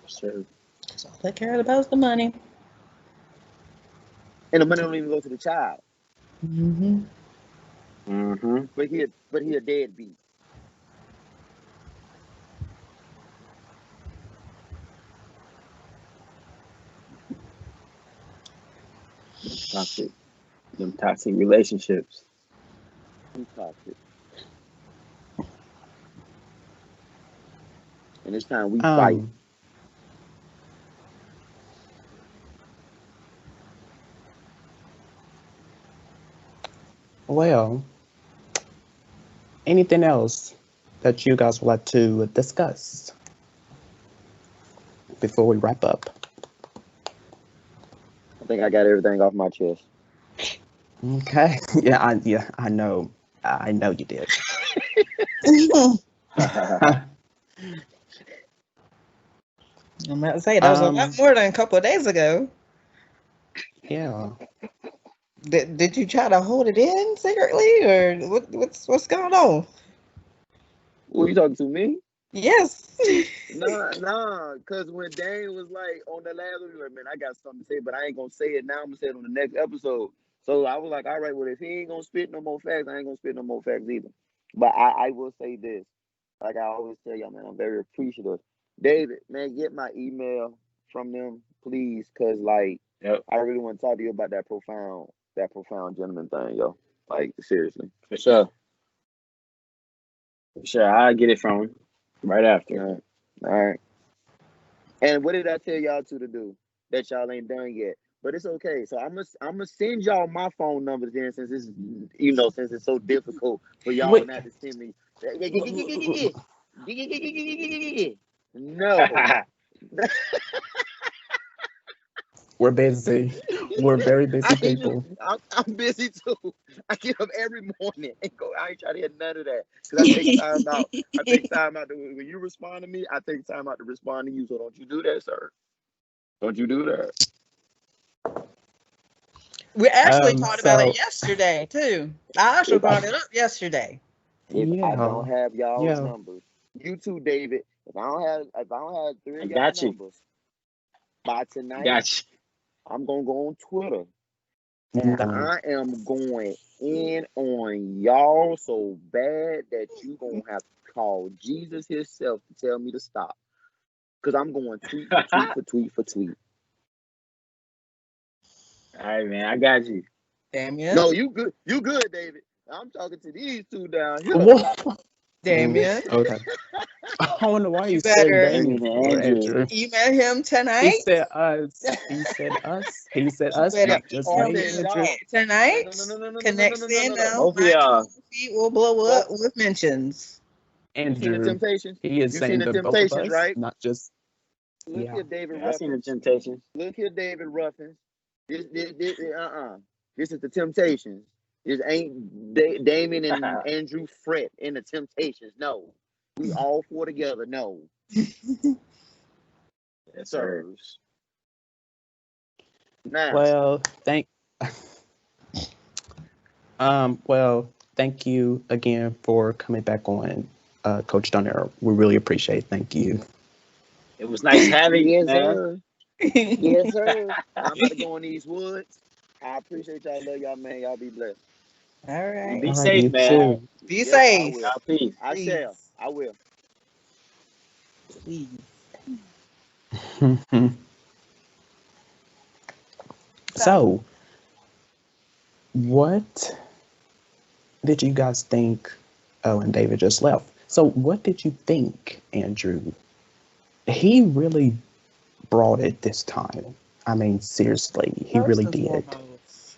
Sure. So all they cared about is the money. And the money don't even go to the child. Mm-hmm. Mm-hmm. But he a deadbeat. Them toxic relationships. He's toxic. And it's time we fight. Well, anything else that you guys would like to discuss before we wrap up? I think I got everything off my chest. Okay. Yeah, I know. I know you did. I'm about to say that was a lot more than a couple of days ago. Yeah. Did you try to hold it in secretly, or what's going on? Who you talking to, me? Yes. Nah, cause when Dane was like on the last one, he was like, man, I got something to say, but I ain't gonna say it now. I'm gonna say it on the next episode. So I was like, all right, well, if he ain't gonna spit no more facts, I ain't gonna spit no more facts either. But I will say this, like I always tell y'all, man, I'm very appreciative. David, man, get my email from them, please, cause like Yep. I really want to talk to you about that profound gentleman thing, yo. Like seriously. For sure. For sure. I'll get it from him right after. All right. And what did I tell y'all to do that y'all ain't done yet? But it's okay. So I'm gonna send y'all my phone number then, since it's since it's so difficult for y'all Wait. not to send me. No. We're busy. We're very busy people. I'm busy too. I get up every morning and go. I ain't trying to hear none of that because I take time out. I take time out when you respond to me. I take time out to respond to you. So don't you do that, sir. Don't you do that. We actually talked about So Oh. it yesterday too. I actually brought it up yesterday. If I don't yeah. have y'all's Yeah. numbers, you too, David. If I don't have three I of y'all got you. numbers by tonight, Got I'm gonna go on Twitter and No. I am going in on y'all so bad that you gonna have to call Jesus himself to tell me to stop. Cause I'm going tweet for tweet for tweet for tweet. All right, man. I got you. Damien. No, you good, David. I'm talking to these two down here. What? Damien. Okay. I don't know why You you said better Damien Damian and for Andrew. Andrew. email him He tonight. said us. He said us. He said You us, better not just Oh, I me email and said him Andrew. y'all. tonight. Connect in No. now. Both of My y'all. feed will blow up with mentions. You seen the Andrew. Temptations? He is You seen saying the the both of Temptations, us, right? not just Look yeah. here, David Yeah, I seen the Ruffins. Temptations. Look here, David Ruffins. This This is the Temptations. This ain't Damian and Andrew FRETT in the Temptations. No. We all four together. No. Yes, sir. Sirs. Now, Well, thank you again for coming back on, Coach Darnell. We really appreciate it. Thank you. It was nice having you, yes, man. sir. Yes, sir. I'm about to go in these woods. I appreciate y'all. Love y'all, man. Y'all be blessed. All right. Be All right, safe, you man. too. Be Yes, I safe. will. Y'all peace. I shall. I will. Please. So, what did you guys think? Oh, and David just left. So, what did you think, Andrew? He really brought it this time. I mean, seriously, he First really and did. foremost,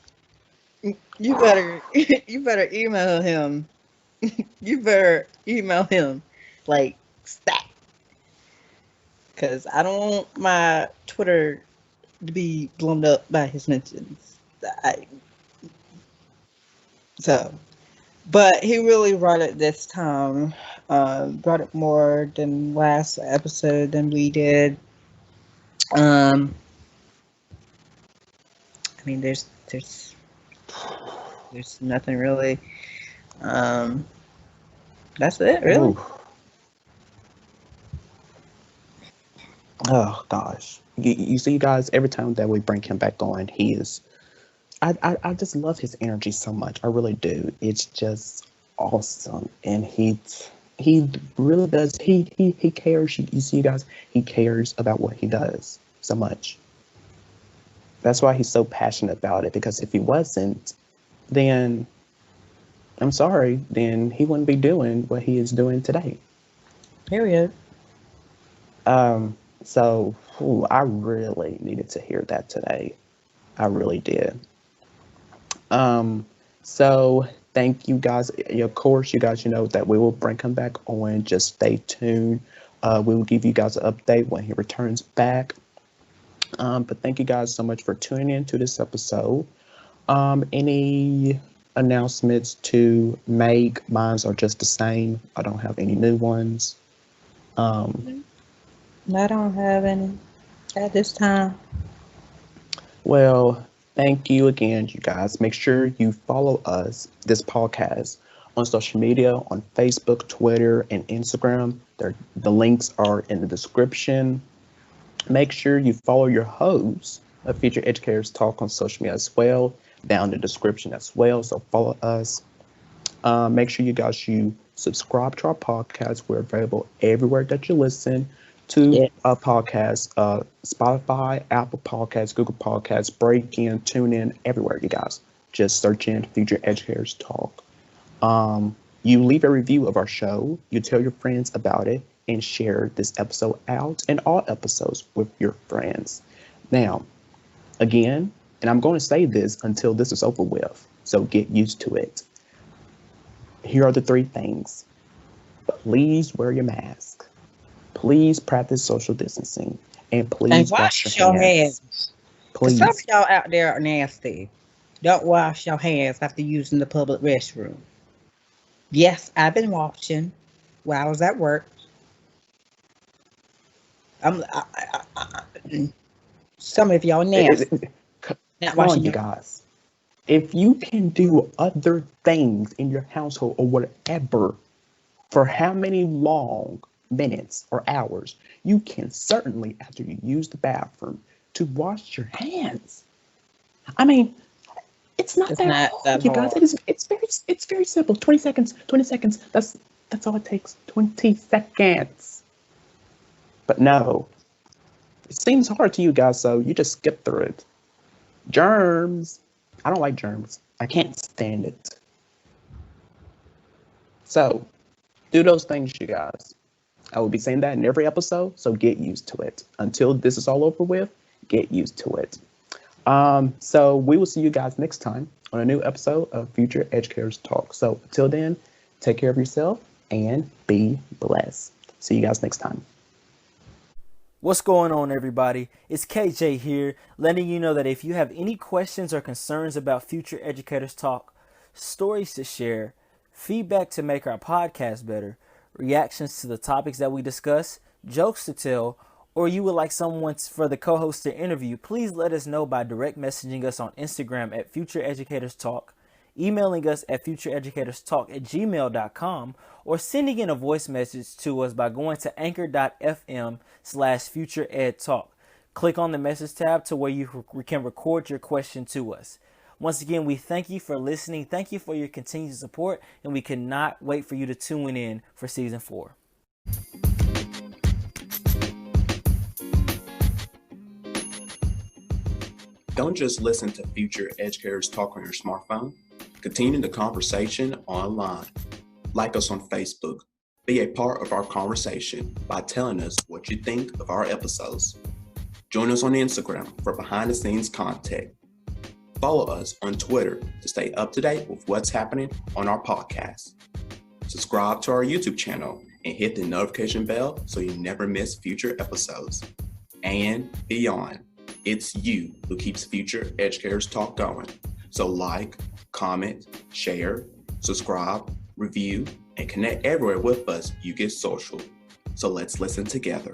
you better you better email him. You better email him like stat, because I don't want my Twitter to be blown up by his mentions. So, but he really brought it this time. Brought it more than last episode than we did. I mean, there's nothing really. That's it, really. Ooh. Oh gosh, you see, guys, every time that we bring him back on, he is. I just love his energy so much. I really do. It's just awesome, and he really does. He cares. You see, guys, he cares about what he does so much. That's why he's so passionate about it. Because if he wasn't, then I'm sorry, then he wouldn't be doing what he is doing today. Period. So I really needed to hear that today. I really did. So thank you guys. Of course, you guys, you know that we will bring him back on. Just stay tuned. We will give you guys an update when he returns back. But thank you guys so much for tuning in to this episode. Any announcements to make? Mine are just the same. I don't have any new ones. I don't have any at this time. Well, thank you again, you guys. Make sure you follow us, this podcast, on social media, on Facebook, Twitter, and Instagram. The links are in the description. Make sure you follow your host of Future Educators Talk on social media as well, down in the description as well. So follow us. Make sure you guys, you subscribe to our podcast. We're available everywhere that you listen to our podcast, Spotify, Apple Podcasts, Google Podcasts, Break In, Tune In, everywhere, you guys. Just search in Future Educators Talk. You leave a review of our show, you tell your friends about it, and share this episode out and all episodes with your friends. Now, again, and I'm going to say this until this is over with, so get used to it. Here are the 3 things. Please wear your mask. Please practice social distancing. And please wash your hands. Please. Some of y'all out there are nasty. Don't wash your hands after using the public restroom. Yes, I've been watching while I was at work. Some of y'all nasty. Come on, you guys. If you can do other things in your household or whatever, for how many long minutes or hours, you can certainly, after you use the bathroom, to wash your hands. I mean, it's not that hard, you guys. It's very simple. 20 seconds. That's all it takes. 20 seconds. But no, it seems hard to you guys, so you just skip through it. Germs. I don't like germs. I can't stand it. So, do those things, you guys. I will be saying that in every episode, so get used to it. Until this is all over with, get used to it. So we will see you guys next time on a new episode of Future Educators Talk. So until then, take care of yourself and be blessed. See you guys next time. What's going on, everybody? It's KJ here, letting you know that if you have any questions or concerns about Future Educators Talk, stories to share, feedback to make our podcast better, reactions to the topics that we discuss, jokes to tell, or you would like someone for the co-host to interview, please let us know by direct messaging us on Instagram at Future Educators Talk, emailing us at futureeducatorstalk@gmail.com, or sending in a voice message to us by going to anchor.fm/futureedtalk. Click on the message tab to where you can record your question to us. Once again, we thank you for listening. Thank you for your continued support, and we cannot wait for you to tune in for season 4. Don't just listen to Future Educators Talk on your smartphone. Continue the conversation online. Like us on Facebook. Be a part of our conversation by telling us what you think of our episodes. Join us on Instagram for behind-the-scenes content. Follow us on Twitter to stay up to date with what's happening on our podcast. Subscribe to our YouTube channel and hit the notification bell so you never miss future episodes. And beyond, it's you who keeps Future Educators Talk going. So like, comment, share, subscribe, review, and connect everywhere with us you get social. So let's listen together.